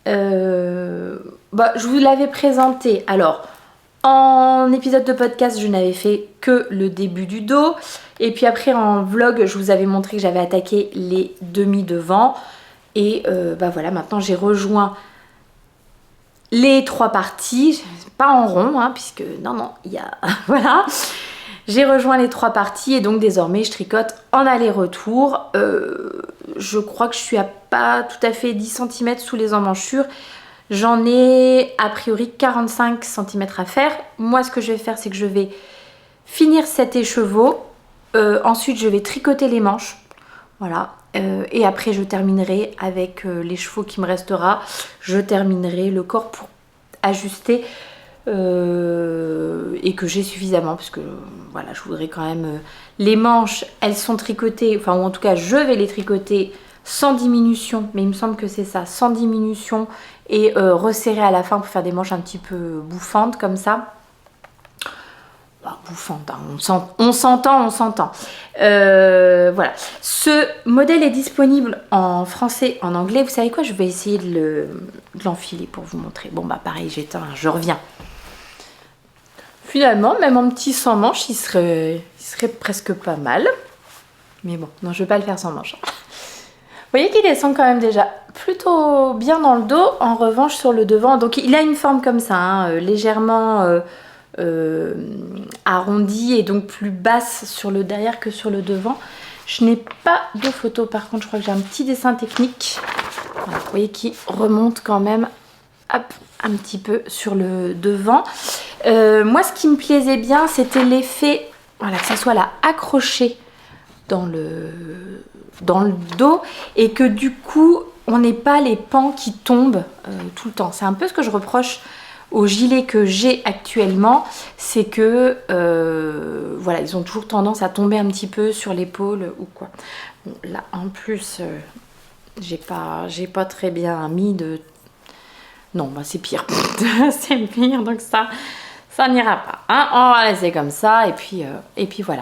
Je vous l'avais présenté. Alors, en épisode de podcast, je n'avais fait que le début du dos. Et puis après, en vlog, je vous avais montré que j'avais attaqué les demi-devants. Et voilà, maintenant j'ai rejoint les 3 parties, pas en rond, hein, puisque non, il y a... voilà. J'ai rejoint les 3 parties et donc désormais je tricote en aller-retour. Je crois que je suis à pas tout à fait 10 cm sous les emmanchures. J'en ai a priori 45 cm à faire. Moi, ce que je vais faire, c'est que je vais finir cet écheveau. Ensuite, je vais tricoter les manches. Voilà. Et après, je terminerai avec l'écheveau qui me restera. Je terminerai le corps pour ajuster et que j'ai suffisamment parce que voilà, je voudrais quand même... les manches, elles sont tricotées, enfin ou en tout cas, je vais les tricoter sans diminution, mais il me semble que c'est ça, sans diminution et resserrer à la fin pour faire des manches un petit peu bouffantes comme ça. bouffante, hein. On s'entend. Voilà. Ce modèle est disponible en français, en anglais. Vous savez quoi? Je vais essayer de l'enfiler pour vous montrer. Bon, bah pareil, j'éteins, je reviens. Finalement, même en petit sans manche, il serait presque pas mal. Mais bon, non, je vais pas le faire sans manche. Vous voyez qu'il descend quand même déjà plutôt bien dans le dos. En revanche, sur le devant, donc il a une forme comme ça, hein, légèrement arrondie et donc plus basse sur le derrière que sur le devant. Je n'ai pas de photo, par contre, je crois que j'ai un petit dessin technique. Voilà, vous voyez qu'il remonte quand même, hop, un petit peu sur le devant. Moi, ce qui me plaisait bien, c'était l'effet, voilà, que ça soit là accroché dans le dos et que du coup on n'ait pas les pans qui tombent tout le temps. C'est un peu ce que je reproche aux gilets que j'ai actuellement, c'est que voilà, ils ont toujours tendance à tomber un petit peu sur l'épaule ou quoi. Bon, là en plus j'ai pas très bien mis de... Non, bah c'est pire. C'est pire, donc ça n'ira pas, hein. On va laisser comme ça et puis voilà.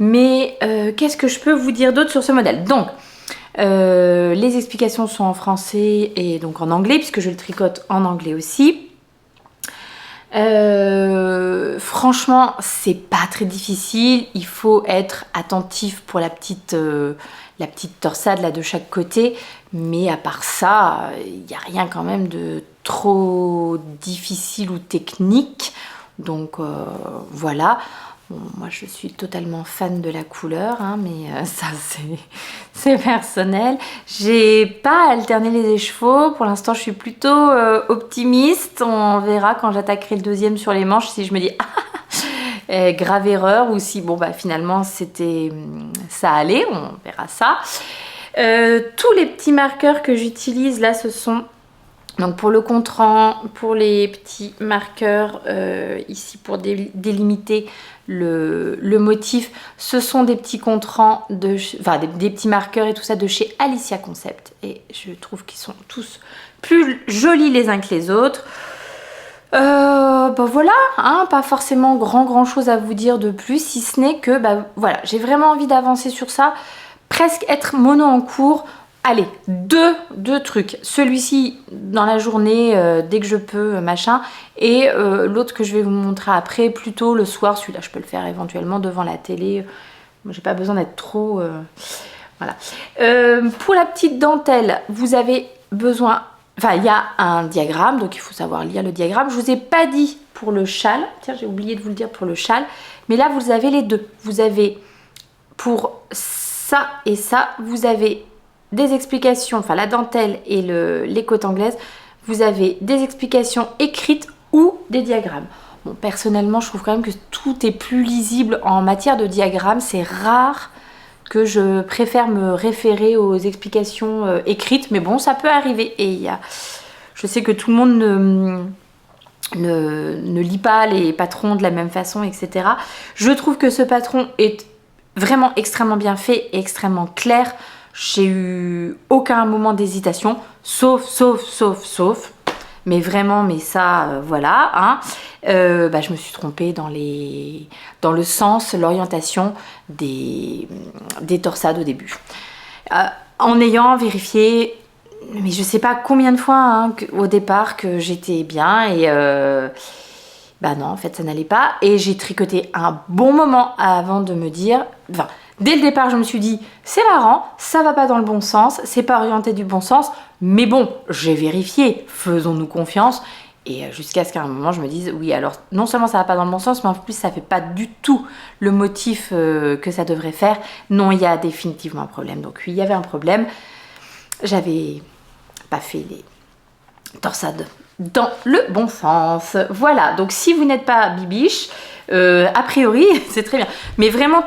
Mais qu'est-ce que je peux vous dire d'autre sur ce modèle? Donc, les explications sont en français et donc en anglais, puisque je le tricote en anglais aussi. Franchement, c'est pas très difficile. Il faut être attentif pour la petite torsade là de chaque côté. Mais à part ça, il n'y a rien quand même de trop difficile ou technique. Donc voilà. Bon, moi je suis totalement fan de la couleur, hein, mais ça c'est personnel. J'ai pas alterné les écheveaux, pour l'instant je suis plutôt optimiste. On verra quand j'attaquerai le deuxième sur les manches si je me dis grave erreur ou si bon bah finalement ça allait, on verra ça. Tous les petits marqueurs que j'utilise là, ce sont donc pour le contrant, pour les petits marqueurs ici pour délimiter le motif, ce sont des petits contrans, enfin des petits marqueurs et tout ça de chez Alicia Concept. Et je trouve qu'ils sont tous plus jolis les uns que les autres. Bah voilà, hein, pas forcément grand chose à vous dire de plus, si ce n'est que bah voilà, j'ai vraiment envie d'avancer sur ça, presque être mono en cours. Allez, deux trucs. Celui-ci dans la journée, dès que je peux, machin. Et l'autre que je vais vous montrer après, plutôt le soir. Celui-là, je peux le faire éventuellement devant la télé. Moi, j'ai pas besoin d'être trop... voilà. Pour la petite dentelle, vous avez besoin... Enfin, il y a un diagramme, donc il faut savoir lire le diagramme. Je vous ai pas dit pour le châle. Tiens, j'ai oublié de vous le dire pour le châle. Mais là, vous avez les deux. Vous avez pour ça et ça, vous avez... des explications, enfin la dentelle et les côtes anglaises, vous avez des explications écrites ou des diagrammes. Bon, personnellement, je trouve quand même que tout est plus lisible en matière de diagrammes. C'est rare que je préfère me référer aux explications écrites, mais bon, ça peut arriver. Et je sais que tout le monde ne lit pas les patrons de la même façon, etc. Je trouve que ce patron est vraiment extrêmement bien fait et extrêmement clair. J'ai eu aucun moment d'hésitation, sauf, mais vraiment, mais ça, voilà, hein. Bah, je me suis trompée dans le sens, l'orientation des torsades au début. En ayant vérifié, mais je sais pas combien de fois, hein, au départ, que j'étais bien et... bah non, en fait, ça n'allait pas. Et j'ai tricoté un bon moment avant de me dire... Enfin, dès le départ, je me suis dit, c'est marrant, ça va pas dans le bon sens, c'est pas orienté du bon sens, mais bon, j'ai vérifié, faisons-nous confiance. Et jusqu'à ce qu'à un moment, je me dise, oui, alors non seulement ça va pas dans le bon sens, mais en plus, ça fait pas du tout le motif que ça devrait faire. Non, il y a définitivement un problème. Donc oui, il y avait un problème. J'avais pas fait les torsades dans le bon sens. Voilà, donc si vous n'êtes pas bibiche, a priori, c'est très bien. Mais vraiment,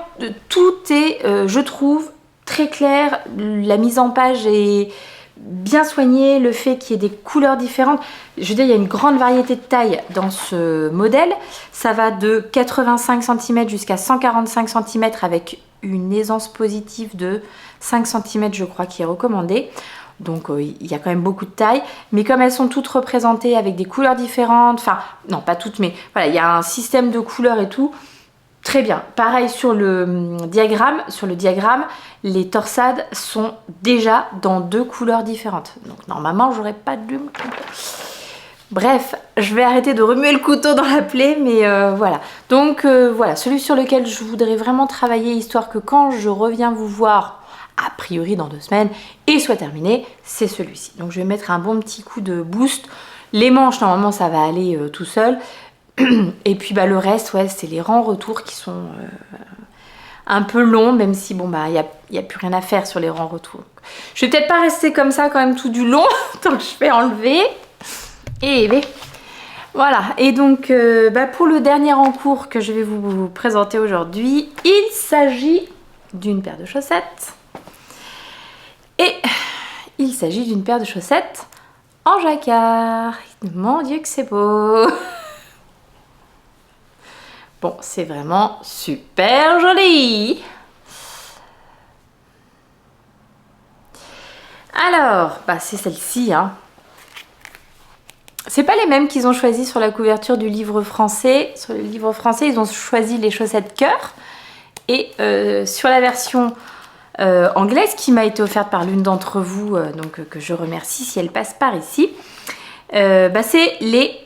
tout est, je trouve, très clair. La mise en page est bien soignée. Le fait qu'il y ait des couleurs différentes. Je veux dire, il y a une grande variété de tailles dans ce modèle. Ça va de 85 cm jusqu'à 145 cm avec une aisance positive de 5 cm, je crois, qui est recommandée. Donc il y a quand même beaucoup de tailles, mais comme elles sont toutes représentées avec des couleurs différentes, enfin non pas toutes, mais voilà, il y a un système de couleurs et tout, Très bien. Pareil sur le diagramme. Sur le diagramme, les torsades sont déjà dans 2 couleurs différentes. Donc normalement, j'aurais pas dû me tromper. Bref, je vais arrêter de remuer le couteau dans la plaie, mais voilà. Donc voilà, celui sur lequel je voudrais vraiment travailler, histoire que quand je reviens vous voir, a priori dans 2 semaines, et soit terminé, c'est celui-ci. Donc je vais mettre un bon petit coup de boost. Les manches, normalement, ça va aller tout seul. Et puis bah, le reste, ouais, c'est les rangs retours qui sont un peu longs, même si bon bah y a plus rien à faire sur les rangs retours. Je vais peut-être pas rester comme ça quand même tout du long, donc je vais enlever. Et voilà. Et donc bah, pour le dernier en cours que je vais vous présenter aujourd'hui, il s'agit d'une paire de chaussettes. Et il s'agit d'une paire de chaussettes en jacquard. Mon Dieu que c'est beau! Bon, c'est vraiment super joli. Alors, bah c'est celle-ci, hein. C'est pas les mêmes qu'ils ont choisi sur la couverture du livre français. Sur le livre français, ils ont choisi les chaussettes cœur. Et sur la version anglaise, qui m'a été offerte par l'une d'entre vous, donc que je remercie si elle passe par ici, bah, c'est les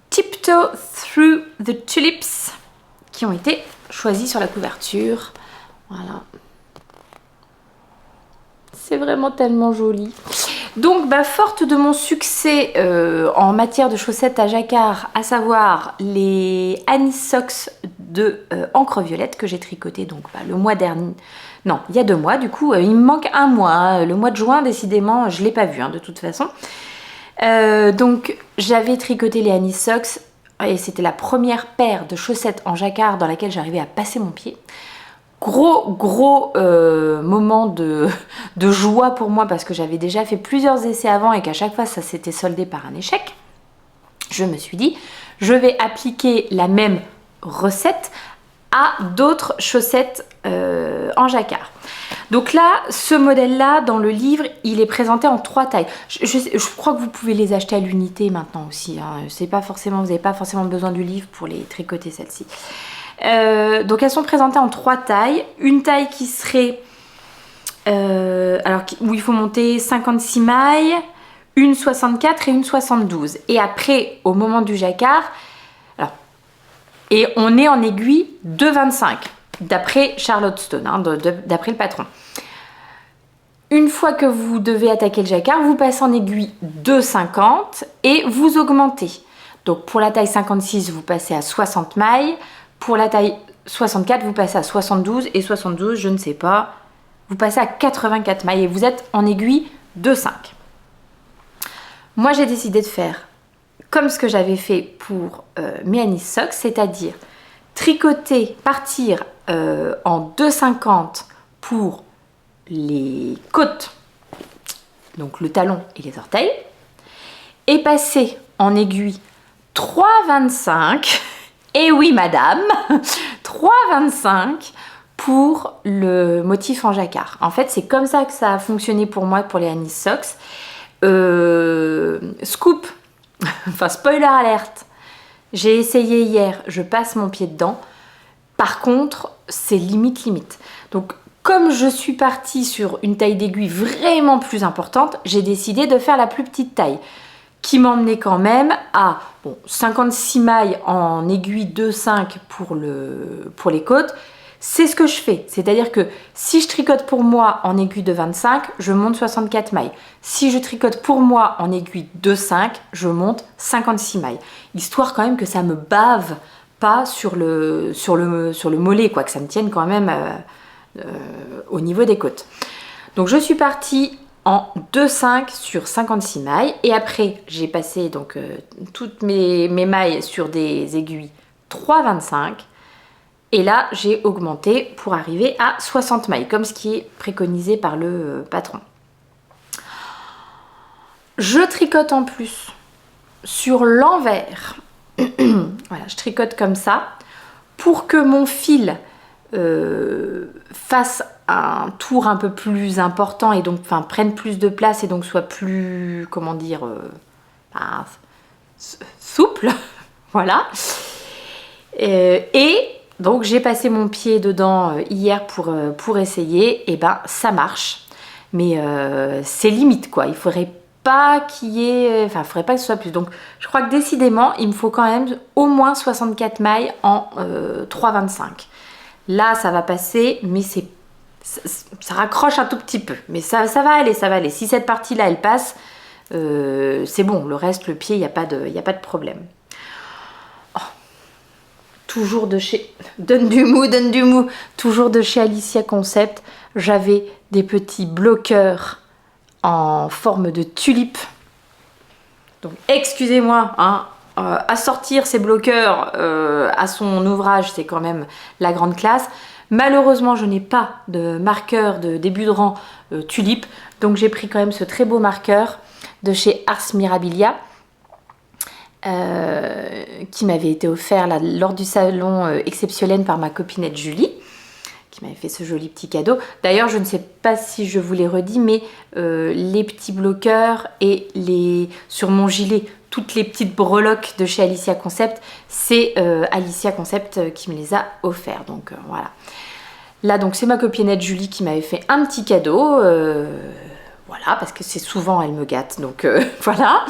Tiptoe Through the Tulips qui ont été choisis sur la couverture. Voilà. C'est vraiment tellement joli. Donc, bah, forte de mon succès en matière de chaussettes à jacquard, à savoir les Annie Socks de encre violette que j'ai tricoté donc bah, le mois dernier. Non, il y a 2 mois, du coup, il me manque un mois. Le mois de juin, décidément, je ne l'ai pas vu, hein, de toute façon. Donc, j'avais tricoté les Annie Socks et c'était la première paire de chaussettes en jacquard dans laquelle j'arrivais à passer mon pied. Gros moment de joie pour moi parce que j'avais déjà fait plusieurs essais avant et qu'à chaque fois ça s'était soldé par un échec. Je me suis dit, je vais appliquer la même recette à d'autres chaussettes en jacquard. Donc là, ce modèle-là, dans le livre, il est présenté en 3 tailles. Je crois que vous pouvez les acheter à l'unité maintenant aussi, hein. C'est pas forcément, vous n'avez pas forcément besoin du livre pour les tricoter, celles-ci. Donc elles sont présentées en 3 tailles. Une taille qui serait où il faut monter 56 mailles, une 64 et une 72. Et après, au moment du jacquard, et on est en aiguille de 25 d'après Charlotte Stone, hein, d'après le patron. Une fois que vous devez attaquer le jacquard, vous passez en aiguille de 50 et vous augmentez. Donc pour la taille 56, vous passez à 60 mailles. Pour la taille 64, vous passez à 72 et 72, je ne sais pas, vous passez à 84 mailles et vous êtes en aiguille de 5. Moi, j'ai décidé de faire comme ce que j'avais fait pour mes Annie Socks, c'est-à-dire tricoter, partir en 2,50 pour les côtes, donc le talon et les orteils, et passer en aiguille 3,25. Et oui, madame, 3,25 pour le motif en jacquard. En fait, c'est comme ça que ça a fonctionné pour moi pour les Annie Socks. Scoop, enfin spoiler alerte, j'ai essayé hier, je passe mon pied dedans. Par contre, c'est limite. Donc, comme je suis partie sur une taille d'aiguille vraiment plus importante, j'ai décidé de faire la plus petite taille, qui m'emmenait quand même à 56 mailles en aiguille 2,5 pour les côtes. C'est ce que je fais, c'est-à-dire que si je tricote pour moi en aiguille de 25, je monte 64 mailles. Si je tricote pour moi en aiguille de 5, je monte 56 mailles. Histoire quand même que ça me bave pas sur le mollet, quoi, que ça me tienne quand même au niveau des côtes. Donc je suis partie en 2,5 sur 56 mailles et après j'ai passé donc toutes mes mailles sur des aiguilles 3,25 et là j'ai augmenté pour arriver à 60 mailles comme ce qui est préconisé par le patron. Je tricote en plus sur l'envers. Voilà, je tricote comme ça pour que mon fil fasse un tour un peu plus important et donc prenne plus de place et donc soit plus, comment dire, souple. Voilà. Et Donc j'ai passé mon pied dedans hier pour essayer, et ben ça marche. Mais c'est limite quoi, il faudrait pas qu'il y ait... Enfin, il faudrait pas que ce soit plus. Donc je crois que décidément, il me faut quand même au moins 64 mailles en 3,25. Là, ça va passer, mais ça raccroche un tout petit peu. Mais ça va aller, ça va aller. Si cette partie-là, elle passe, c'est bon. Le reste, le pied, il n'y a pas de problème. Oh. Toujours de chez... Donne du mou. Toujours de chez Alicia Concept. J'avais des petits bloqueurs en forme de tulipe. Donc, excusez-moi, hein, assortir ces bloqueurs à son ouvrage, c'est quand même la grande classe. Malheureusement, je n'ai pas de marqueur de début de rang tulipe, donc j'ai pris quand même ce très beau marqueur de chez Ars Mirabilia qui m'avait été offert là, lors du salon exceptionnel par ma copinette Julie, qui m'avait fait ce joli petit cadeau. D'ailleurs, je ne sais pas si je vous l'ai redit, mais les petits bloqueurs et sur mon gilet, toutes les petites breloques de chez Alicia Concept, c'est Alicia Concept qui me les a offerts. Donc voilà. Là, donc c'est ma copinette Julie qui m'avait fait un petit cadeau. Voilà, parce que c'est souvent elle me gâte. Donc voilà.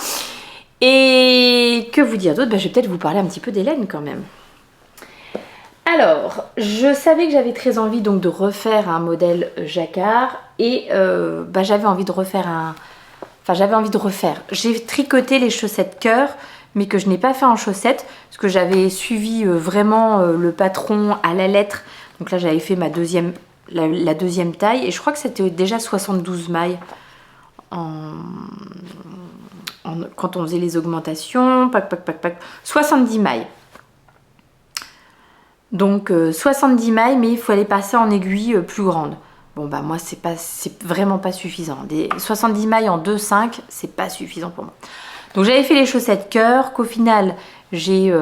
Et que vous dire d'autre? Ben, je vais peut-être vous parler un petit peu d'Hélène quand même. Alors, je savais que j'avais très envie donc de refaire un modèle jacquard et j'avais envie de refaire J'ai tricoté les chaussettes cœur, mais que je n'ai pas fait en chaussettes, parce que j'avais suivi vraiment le patron à la lettre. Donc là, j'avais fait la deuxième taille, et je crois que c'était déjà 72 mailles quand on faisait les augmentations. 70 mailles. Donc 70 mailles, mais il faut aller passer en aiguille plus grande. Bon bah moi c'est vraiment pas suffisant. Des 70 mailles en 2,5, c'est pas suffisant pour moi. Donc j'avais fait les chaussettes cœur, qu'au final j'ai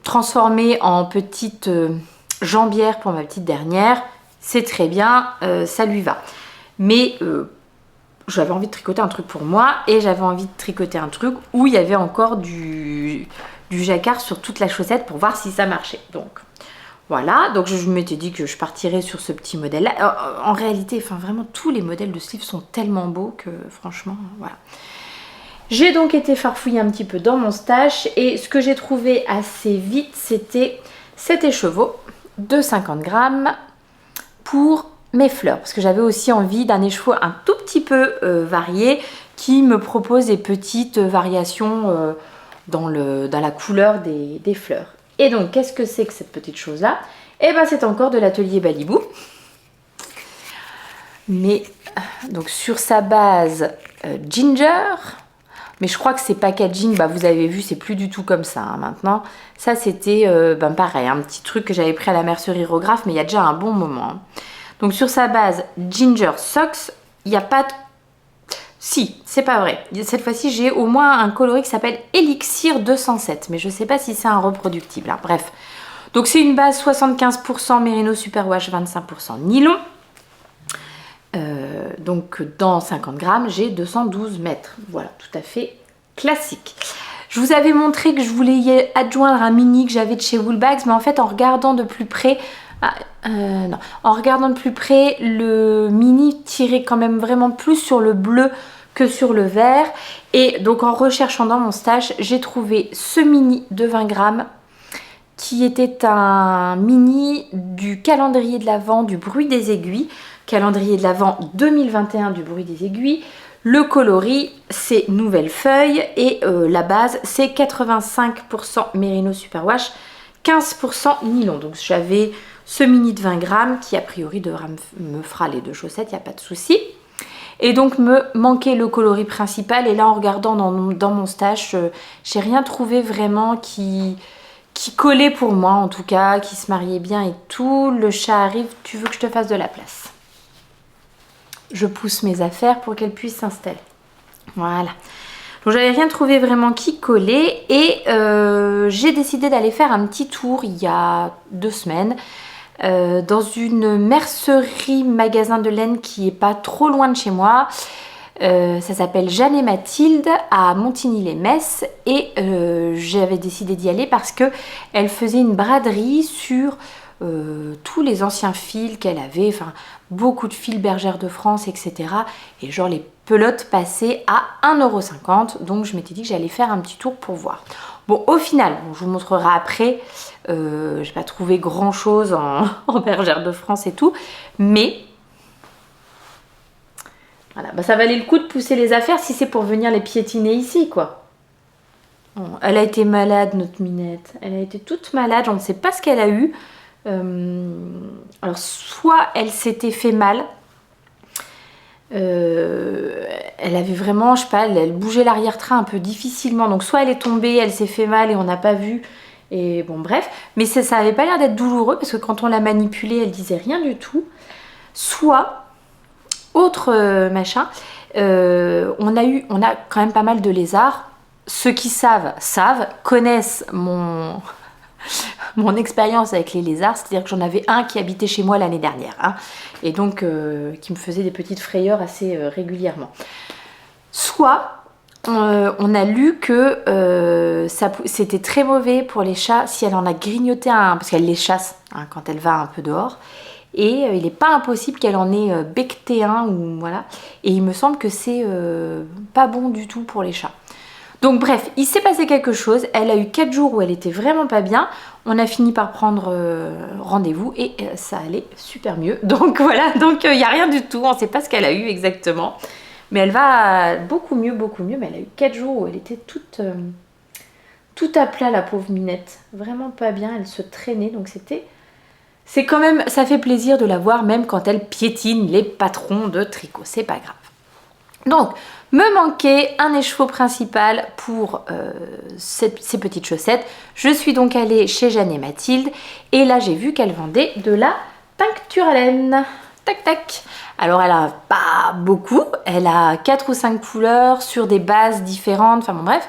transformé en petite jambière pour ma petite dernière. C'est très bien, ça lui va. Mais j'avais envie de tricoter un truc pour moi, et j'avais envie de tricoter un truc où il y avait encore du jacquard sur toute la chaussette pour voir si ça marchait. Donc voilà, donc je m'étais dit que je partirais sur ce petit modèle là. En réalité, enfin vraiment tous les modèles de sleeve sont tellement beaux que franchement voilà. J'ai donc été farfouiller un petit peu dans mon stash, et ce que j'ai trouvé assez vite, c'était cet écheveau de 50 grammes pour mes fleurs, parce que j'avais aussi envie d'un écheveau un tout petit peu varié, qui me propose des petites variations dans la couleur des fleurs. Et donc, qu'est-ce que c'est que cette petite chose-là? Eh ben, c'est encore de l'atelier Balibou. Mais, donc, sur sa base Ginger. Mais je crois que ces packaging, vous avez vu, c'est plus du tout comme ça hein, maintenant. Ça, c'était, pareil, un petit truc que j'avais pris à la mercerie Rograph, mais il y a déjà un bon moment. Hein. Donc, sur sa base Ginger Socks, il n'y a pas de... Si, c'est pas vrai. Cette fois-ci, j'ai au moins un coloris qui s'appelle Elixir 207. Mais je sais pas si c'est un reproductible. Hein. Bref. Donc, c'est une base 75% Merino Superwash, 25% nylon. Donc, dans 50 grammes, j'ai 212 mètres. Voilà, tout à fait classique. Je vous avais montré que je voulais y adjoindre un mini que j'avais de chez Woolbags. Mais en fait, en regardant de plus près... En regardant de plus près, le mini tirait quand même vraiment plus sur le bleu que sur le vert. Et donc en recherchant dans mon stash, j'ai trouvé ce mini de 20 grammes qui était un mini du calendrier de l'Avent du bruit des aiguilles. Calendrier de l'Avent 2021 du bruit des aiguilles. Le coloris, c'est Nouvelle Feuille, et la base, c'est 85% Merino Superwash, 15% nylon. Donc j'avais ce mini de 20 grammes qui a priori me fera les deux chaussettes, il n'y a pas de souci. Et donc me manquait le coloris principal, et là en regardant dans mon stash, j'ai rien trouvé vraiment qui collait pour moi en tout cas, qui se mariait bien et tout. Le chat arrive, tu veux que je te fasse de la place? Je pousse mes affaires pour qu'elle puisse s'installer. Voilà. Donc j'avais rien trouvé vraiment qui collait, et j'ai décidé d'aller faire un petit tour il y a 2 semaines dans une mercerie magasin de laine qui est pas trop loin de chez moi. Ça s'appelle Jeanne et Mathilde à Montigny-les-Metz et j'avais décidé d'y aller parce que elle faisait une braderie sur tous les anciens fils qu'elle avait, enfin beaucoup de fils Bergère de France, etc. Et genre les pelotes passaient à 1,50 €, donc je m'étais dit que j'allais faire un petit tour pour voir. Bon, au final, bon, je vous montrerai après, j'ai pas trouvé grand chose en Bergère de France et tout, mais voilà, bah ça valait le coup de pousser les affaires si c'est pour venir les piétiner ici, quoi. Bon, elle a été malade, notre Minette. Elle a été toute malade, on ne sait pas ce qu'elle a eu. Alors, soit elle s'était fait mal, elle avait vraiment, je sais pas, elle bougeait l'arrière-train un peu difficilement. Donc, soit elle est tombée, elle s'est fait mal et on n'a pas vu. Et bon, bref. Mais ça n'avait pas l'air d'être douloureux parce que quand on l'a manipulée, elle disait rien du tout. Soit... Autre machin, on a quand même pas mal de lézards. Ceux qui savent, connaissent mon expérience avec les lézards. C'est-à-dire que j'en avais un qui habitait chez moi l'année dernière. Hein, et donc qui me faisait des petites frayeurs assez régulièrement. Soit on a lu que c'était très mauvais pour les chats si elle en a grignoté un, parce qu'elle les chasse hein, quand elle va un peu dehors. Et il n'est pas impossible qu'elle en ait becqueté un, ou voilà. Et il me semble que c'est pas bon du tout pour les chats. Donc bref, il s'est passé quelque chose. Elle a eu 4 jours où elle était vraiment pas bien. On a fini par prendre rendez-vous et ça allait super mieux. Donc voilà, donc il n'y a rien du tout. On ne sait pas ce qu'elle a eu exactement. Mais elle va beaucoup mieux, beaucoup mieux. Mais elle a eu 4 jours où elle était toute à plat, la pauvre Minette. Vraiment pas bien, elle se traînait. Donc c'est quand même, ça fait plaisir de la voir même quand elle piétine les patrons de tricot, c'est pas grave. Donc, me manquait un écheveau principal pour ces petites chaussettes. Je suis donc allée chez Jeanne et Mathilde et là j'ai vu qu'elle vendait de la teinture à laine. Tac tac. Alors elle a pas beaucoup, elle a 4 ou 5 couleurs sur des bases différentes, enfin bon bref.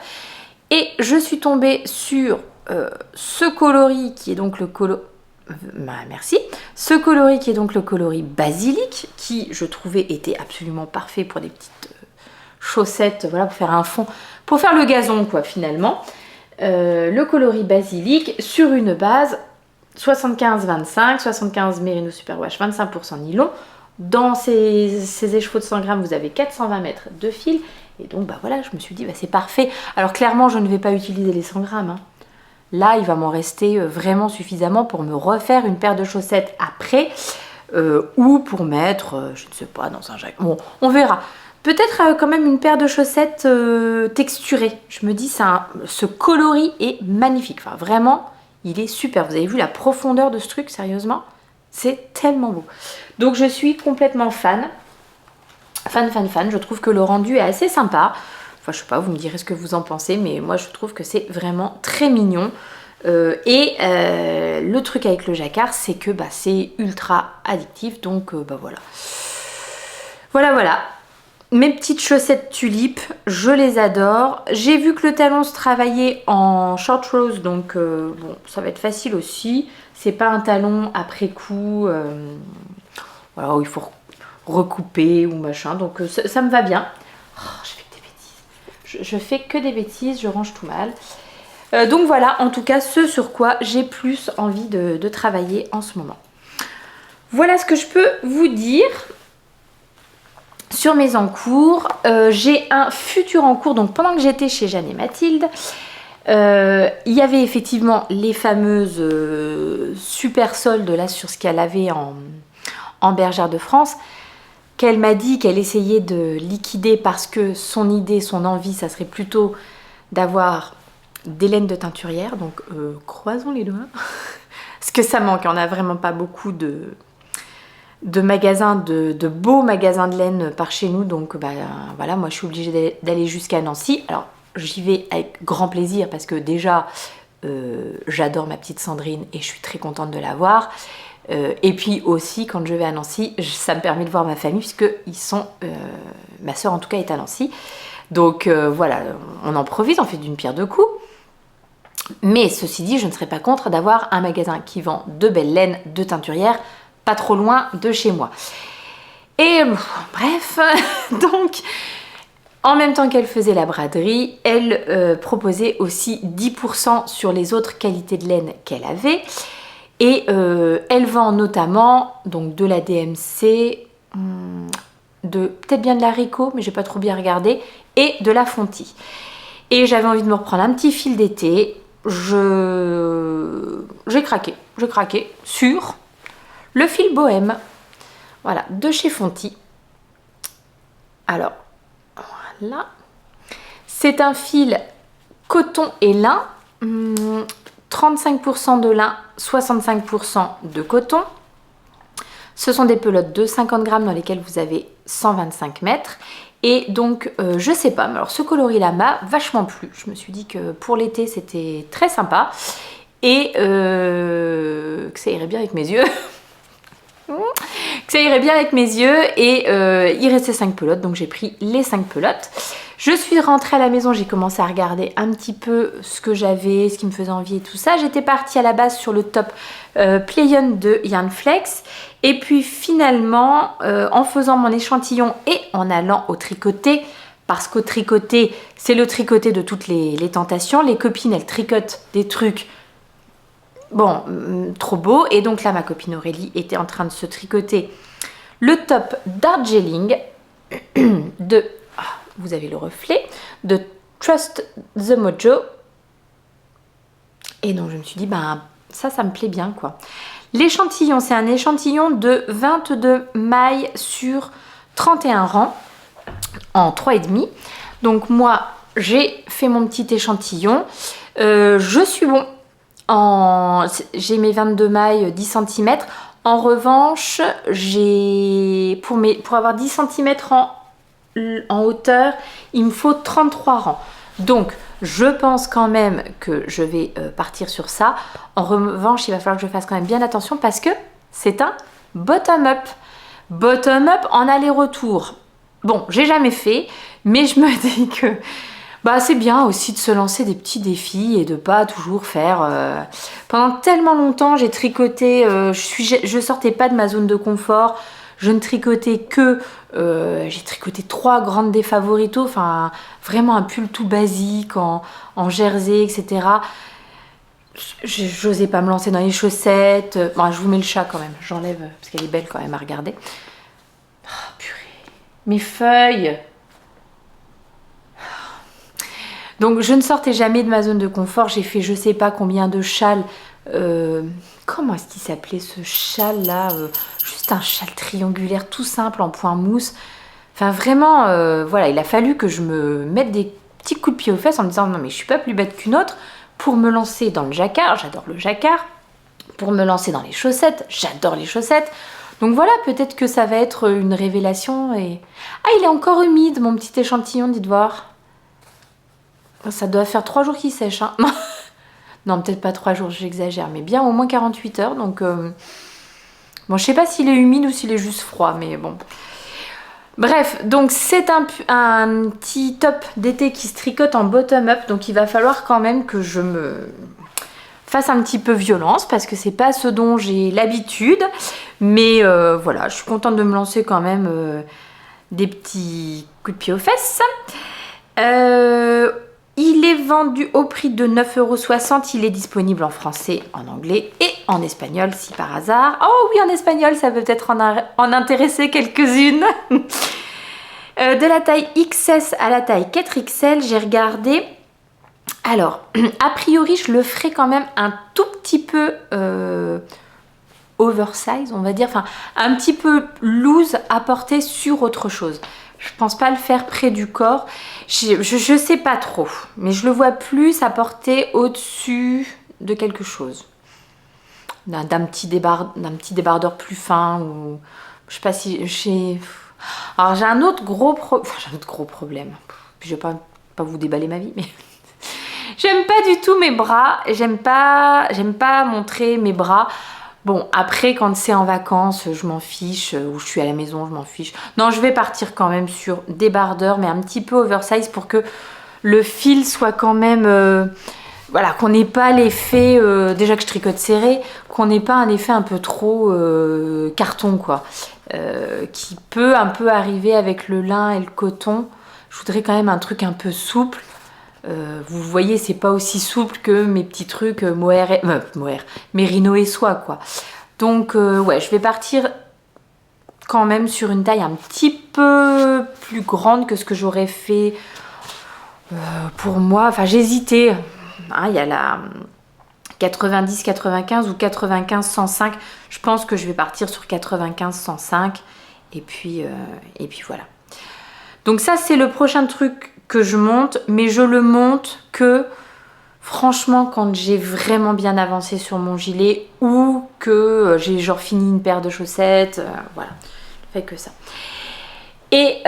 Et je suis tombée sur ce coloris qui est donc le coloris... Merci. Ce coloris qui est donc le coloris basilic, qui je trouvais était absolument parfait pour des petites chaussettes, voilà, pour faire un fond, pour faire le gazon quoi finalement. Le coloris basilic sur une base 75-25, 75 Merino Superwash, 25% nylon. Dans ces écheveaux de 100 grammes, vous avez 420 mètres de fil. Et donc bah voilà, je me suis dit bah, c'est parfait. Alors clairement, je ne vais pas utiliser les 100 grammes. Hein. Là, il va m'en rester vraiment suffisamment pour me refaire une paire de chaussettes après ou pour mettre, je ne sais pas, dans un jacquard. Bon, on verra. Peut-être quand même une paire de chaussettes texturées. Je me dis, ce coloris est magnifique. Enfin, vraiment, il est super. Vous avez vu la profondeur de ce truc, sérieusement? C'est tellement beau. Donc, je suis complètement fan. Fan. Je trouve que le rendu est assez sympa. Enfin, je sais pas, vous me direz ce que vous en pensez, mais moi, je trouve que c'est vraiment très mignon. Le truc avec le jacquard, c'est que bah, c'est ultra addictif. Donc, bah voilà. Voilà. Mes petites chaussettes tulipes, je les adore. J'ai vu que le talon se travaillait en short rose, donc bon, ça va être facile aussi. C'est pas un talon après coup, voilà, où il faut recouper ou machin, donc ça me va bien. Oh, je fais que des bêtises. Je fais que des bêtises, je range tout mal. Donc voilà, en tout cas, ce sur quoi j'ai plus envie de travailler en ce moment. Voilà ce que je peux vous dire. Sur mes encours, j'ai un futur encours, donc pendant que j'étais chez Jeanne et Mathilde, il y avait effectivement les fameuses super soldes là sur ce qu'elle avait en Bergère de France, qu'elle m'a dit qu'elle essayait de liquider parce que son idée, son envie, ça serait plutôt d'avoir des laines de teinturière, donc croisons les doigts, parce que ça manque, on n'a vraiment pas beaucoup de magasins, de beaux magasins de laine par chez nous, donc bah, voilà, moi je suis obligée d'aller jusqu'à Nancy. Alors j'y vais avec grand plaisir parce que déjà j'adore ma petite Sandrine et je suis très contente de la voir. Et puis aussi quand je vais à Nancy, ça me permet de voir ma famille puisque ils sont, ma soeur en tout cas est à Nancy. Donc voilà, on en profite, on fait d'une pierre deux coups. Mais ceci dit, je ne serais pas contre d'avoir un magasin qui vend de belles laines de teinturière pas trop loin de chez moi. Et bref, donc en même temps qu'elle faisait la braderie, elle proposait aussi 10% sur les autres qualités de laine qu'elle avait. Et elle vend notamment donc de la DMC, peut-être bien de la Rico, mais j'ai pas trop bien regardé, et de la Fonty. Et j'avais envie de me reprendre un petit fil d'été. J'ai craqué sur le fil bohème. Voilà, de chez Fonty. Alors, voilà. C'est un fil coton et lin. 35% de lin, 65% de coton. Ce sont des pelotes de 50 grammes dans lesquelles vous avez 125 mètres. Et donc, je sais pas, mais alors ce coloris-là m'a vachement plu. Je me suis dit que pour l'été, c'était très sympa. Et que ça irait bien avec mes yeux. Et il restait 5 pelotes, donc j'ai pris les 5 pelotes. Je suis rentrée à la maison, j'ai commencé à regarder un petit peu ce que j'avais, ce qui me faisait envie et tout ça. J'étais partie à la base sur le top Play-On de Yarn Flex. Et puis finalement, en faisant mon échantillon et en allant au tricoté, parce qu'au tricoté, c'est le tricoté de toutes les tentations. Les copines, elles tricotent des trucs, bon, trop beaux. Et donc là, ma copine Aurélie était en train de se tricoter le top Darjeeling de... vous avez le reflet, de Trust the Mojo. Et donc je me suis dit, ben ça me plaît bien quoi. L'échantillon, c'est un échantillon de 22 mailles sur 31 rangs en 3,5. Donc moi, j'ai fait mon petit échantillon. Je suis bon. J'ai mes 22 mailles 10 cm. En revanche, j'ai pour avoir 10 cm en hauteur, il me faut 33 rangs. Donc, je pense quand même que je vais partir sur ça. En revanche, il va falloir que je fasse quand même bien attention parce que c'est un bottom-up. Bottom-up en aller-retour. Bon, j'ai jamais fait, mais je me dis que bah, c'est bien aussi de se lancer des petits défis et de pas toujours faire... Pendant tellement longtemps, j'ai tricoté, je sortais pas de ma zone de confort. Je ne tricotais que... j'ai tricoté 3 grandes des favoritos, enfin vraiment un pull tout basique en jersey, etc. J'osais pas me lancer dans les chaussettes. Bon, je vous mets le chat quand même, j'enlève parce qu'elle est belle quand même à regarder. Oh, purée, mes feuilles. Donc je ne sortais jamais de ma zone de confort. J'ai fait je sais pas combien de châles. Comment est-ce qu'il s'appelait ce châle là, juste un châle triangulaire tout simple en point mousse. Enfin vraiment, voilà, il a fallu que je me mette des petits coups de pied aux fesses en me disant non mais je suis pas plus bête qu'une autre pour me lancer dans le jacquard, j'adore le jacquard, pour me lancer dans les chaussettes, j'adore les chaussettes. Donc voilà, peut-être que ça va être une révélation et... Ah, il est encore humide mon petit échantillon, dites voir. Ça doit faire 3 jours qu'il sèche, hein. Non, peut-être pas 3 jours, j'exagère, mais bien au moins 48 heures. Donc, bon, je sais pas s'il est humide ou s'il est juste froid, mais bon. Bref, donc c'est un petit top d'été qui se tricote en bottom-up. Donc, il va falloir quand même que je me fasse un petit peu violence parce que c'est pas ce dont j'ai l'habitude. Mais voilà, je suis contente de me lancer quand même des petits coups de pied aux fesses. Il est vendu au prix de 9,60 €. Il est disponible en français, en anglais et en espagnol si par hasard. Oh oui, en espagnol, ça peut peut-être en intéresser quelques-unes. De la taille XS à la taille 4XL, j'ai regardé. Alors, a priori, je le ferai quand même un tout petit peu oversize, on va dire. Enfin, un petit peu loose à porter sur autre chose. Je pense pas le faire près du corps. Je sais pas trop. Mais je le vois plus à porter au-dessus de quelque chose. D'un petit débardeur plus fin. Ou je sais pas si j'ai... Alors j'ai un autre gros problème. Je vais pas vous déballer ma vie, mais... J'aime pas du tout mes bras. J'aime pas montrer mes bras. Bon, après, quand c'est en vacances, je m'en fiche, ou je suis à la maison, je m'en fiche. Non, je vais partir quand même sur débardeur, mais un petit peu oversize pour que le fil soit quand même... voilà, qu'on n'ait pas l'effet... déjà que je tricote serré, qu'on n'ait pas un effet un peu trop carton, quoi. qui peut un peu arriver avec le lin et le coton. Je voudrais quand même un truc un peu souple. Vous voyez, c'est pas aussi souple que mes petits trucs Mérino et soie, quoi. Donc, ouais, je vais partir quand même sur une taille un petit peu plus grande que ce que j'aurais fait pour moi. Enfin, j'hésitais. Hein, il y a la 90-95 ou 95-105. Je pense que je vais partir sur 95-105. Et puis voilà. Donc ça, c'est le prochain truc que je monte. Mais je le monte que, franchement, quand j'ai vraiment bien avancé sur mon gilet ou que j'ai genre fini une paire de chaussettes. Voilà. Je fais que ça. Et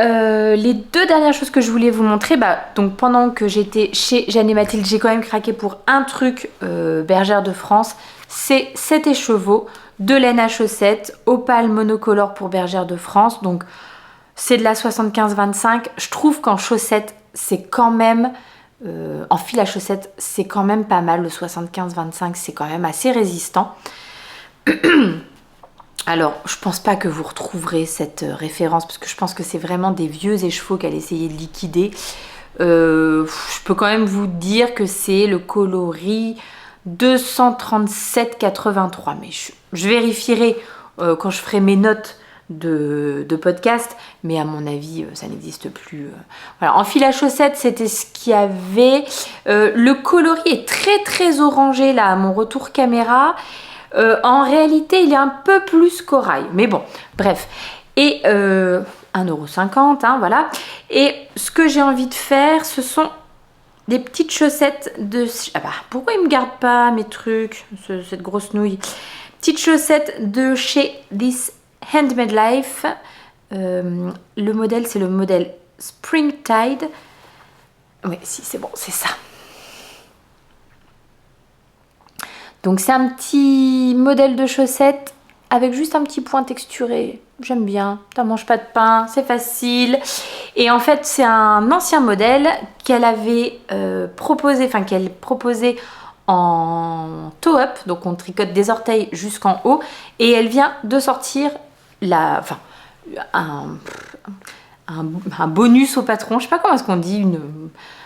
les deux dernières choses que je voulais vous montrer, donc pendant que j'étais chez Jeanne et Mathilde, j'ai quand même craqué pour un truc Bergère de France. C'est cet écheveau de laine à chaussettes, opale monocolore pour Bergère de France. Donc c'est de la 75-25. Je trouve qu'en chaussettes, c'est quand même, en fil à chaussettes, c'est quand même pas mal. Le 75-25, c'est quand même assez résistant. Alors, je pense pas que vous retrouverez cette référence parce que je pense que c'est vraiment des vieux écheveaux qu'elle essayait de liquider. Je peux quand même vous dire que c'est le coloris 237,83. Mais je vérifierai quand je ferai mes notes de podcast. Mais à mon avis, ça n'existe plus. Voilà. En fil à chaussettes, c'était ce qu'il y avait. Le coloris est très très orangé là à mon retour caméra. En réalité, il est un peu plus corail. Mais bon, bref. Et 1,50 €, hein, voilà. Et ce que j'ai envie de faire, ce sont des petites chaussettes de... Ah bah, pourquoi il ne me garde pas mes trucs, cette grosse nouille? Petites chaussettes de chez This Handmade Life. Le modèle, c'est le modèle Springtide. Oui, si, c'est bon, c'est ça. Donc c'est un petit modèle de chaussettes avec juste un petit point texturé. J'aime bien, ça mange pas de pain, c'est facile. Et en fait c'est un ancien modèle qu'elle avait proposé, enfin qu'elle proposait en toe-up. Donc on tricote des orteils jusqu'en haut. Et elle vient de sortir un bonus au patron. Je sais pas comment est-ce qu'on dit,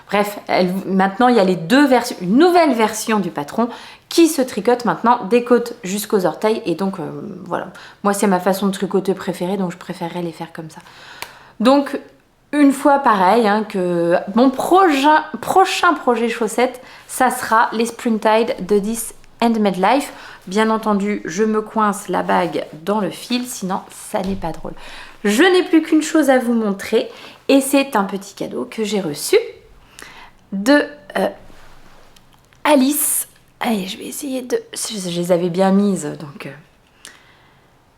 bref, maintenant il y a les deux versions, une nouvelle version du patron qui se tricote maintenant des côtes jusqu'aux orteils. Et donc voilà, moi c'est ma façon de tricoter préférée, donc je préférerais les faire comme ça. Donc une fois pareil, hein, que mon prochain projet chaussettes, ça sera les Springtide de This Handmade Life. Bien entendu, je me coince la bague dans le fil, sinon ça n'est pas drôle. Je n'ai plus qu'une chose à vous montrer et c'est un petit cadeau que j'ai reçu de Alice. Allez, je vais essayer de... Je les avais bien mises,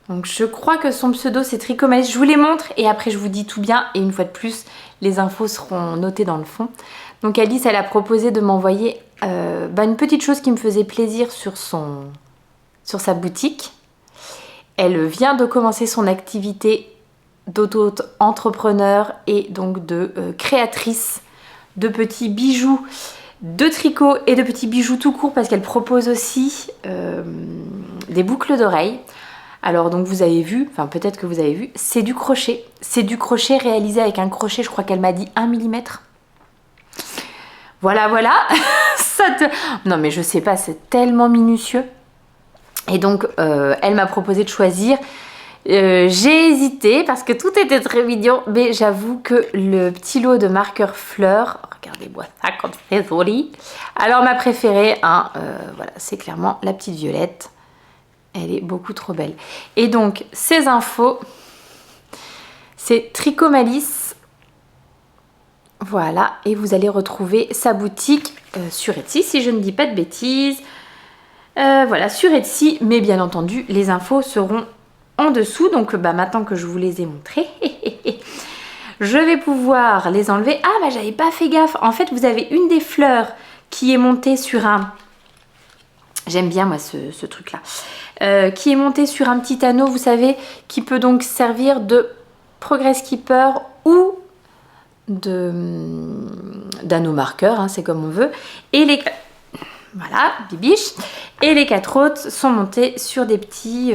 donc je crois que son pseudo c'est Tricomalis. Je vous les montre et après je vous dis tout bien. Et une fois de plus, les infos seront notées dans le fond. Donc Alice, elle a proposé de m'envoyer une petite chose qui me faisait plaisir sur sa boutique. Elle vient de commencer son activité d'auto-entrepreneur et donc de créatrice de petits bijoux de tricot et de petits bijoux tout court, parce qu'elle propose aussi des boucles d'oreilles. Alors donc vous avez vu, enfin peut-être que vous avez vu, c'est du crochet. C'est du crochet réalisé avec un crochet, je crois qu'elle m'a dit 1 mm. Voilà, voilà. Non mais je sais pas, c'est tellement minutieux. Et donc elle m'a proposé de choisir. J'ai hésité parce que tout était très mignon, mais j'avoue que le petit lot de marqueurs fleurs, regardez-moi ça comme c'est joli. Alors ma préférée, hein, voilà, c'est clairement la petite violette. Elle est beaucoup trop belle. Et donc ces infos, c'est Tricomalis. Voilà, et vous allez retrouver sa boutique sur Etsy, si je ne dis pas de bêtises. Voilà, sur Etsy, mais bien entendu, les infos seront en dessous. Donc maintenant que je vous les ai montrés, je vais pouvoir les enlever. Ah bah j'avais pas fait gaffe. En fait, vous avez une des fleurs qui est montée sur un... J'aime bien moi ce truc là. Qui est montée sur un petit anneau, vous savez, qui peut donc servir de progress keeper ou d'anneau marqueur, hein, c'est comme on veut. Et les... Voilà, bibiche. Et les 4 autres sont montés sur des petits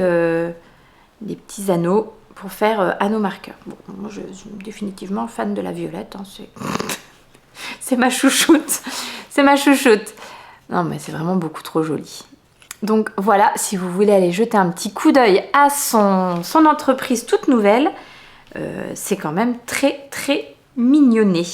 anneaux pour faire à nos marqueurs. Bon, moi je suis définitivement fan de la violette, hein, c'est ma chouchoute, c'est ma chouchoute. Non mais c'est vraiment beaucoup trop joli. Donc voilà, si vous voulez aller jeter un petit coup d'œil à son entreprise toute nouvelle, c'est quand même très très mignonné.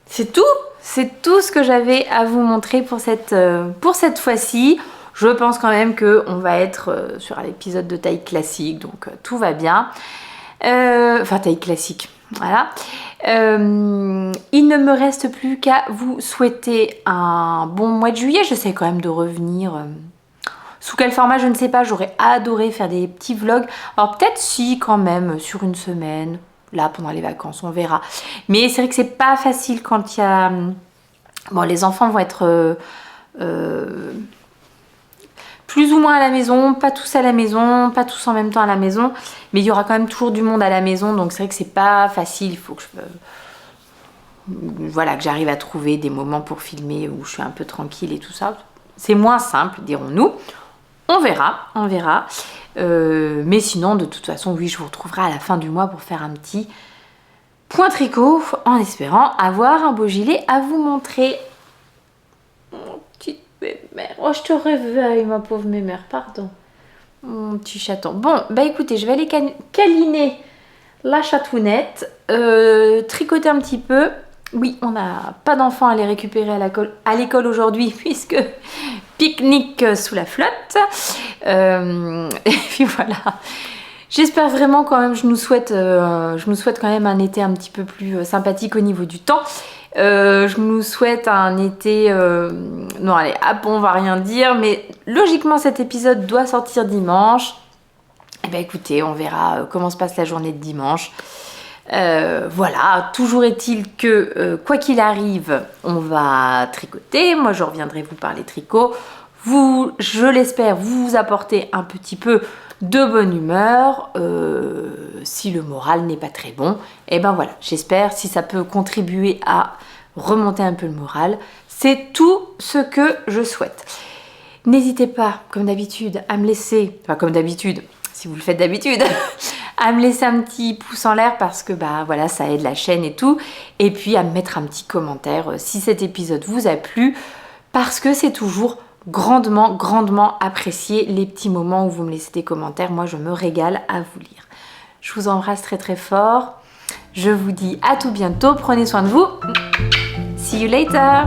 C'est tout ce que j'avais à vous montrer pour cette fois-ci. Je pense quand même qu'on va être sur un épisode de taille classique, donc tout va bien. Enfin, taille classique, voilà. Il ne me reste plus qu'à vous souhaiter un bon mois de juillet. J'essaie quand même de revenir. Sous quel format, je ne sais pas. J'aurais adoré faire des petits vlogs. Alors peut-être si, quand même, sur une semaine. Là, pendant les vacances, on verra. Mais c'est vrai que c'est pas facile quand il y a... Bon, les enfants vont être... plus ou moins à la maison, pas tous à la maison, pas tous en même temps à la maison, mais il y aura quand même toujours du monde à la maison, donc c'est vrai que c'est pas facile, il faut que voilà, que j'arrive à trouver des moments pour filmer où je suis un peu tranquille et tout ça. C'est moins simple, dirons-nous. On verra, on verra. Mais sinon, de toute façon, oui, je vous retrouverai à la fin du mois pour faire un petit point tricot, en espérant avoir un beau gilet à vous montrer. Mon petit mémère. Oh, je te réveille, ma pauvre mémère, pardon. Mon petit chaton. Bon, bah écoutez, je vais aller câliner la chatounette, tricoter un petit peu. Oui, on n'a pas d'enfants à les récupérer à l'école aujourd'hui, puisque pique-nique sous la flotte. Et puis voilà. J'espère vraiment quand même, je nous souhaite quand même un été un petit peu plus sympathique au niveau du temps. Je nous souhaite un été... Non, allez, hop, on va rien dire, mais logiquement cet épisode doit sortir dimanche. Eh bien écoutez, on verra comment se passe la journée de dimanche. Voilà, toujours est-il que quoi qu'il arrive, on va tricoter. Moi, je reviendrai vous parler tricot. Vous, je l'espère, vous apporter un petit peu de bonne humeur. Si le moral n'est pas très bon, et ben voilà, j'espère si ça peut contribuer à remonter un peu le moral. C'est tout ce que je souhaite. N'hésitez pas, comme d'habitude, à me laisser, enfin comme d'habitude, si vous le faites d'habitude, à me laisser un petit pouce en l'air parce que bah voilà, ça aide la chaîne et tout. Et puis à me mettre un petit commentaire si cet épisode vous a plu, parce que c'est toujours grandement apprécié les petits moments où vous me laissez des commentaires. Moi, je me régale à vous lire. Je vous embrasse très fort. Je vous dis à tout bientôt. Prenez soin de vous. See you later.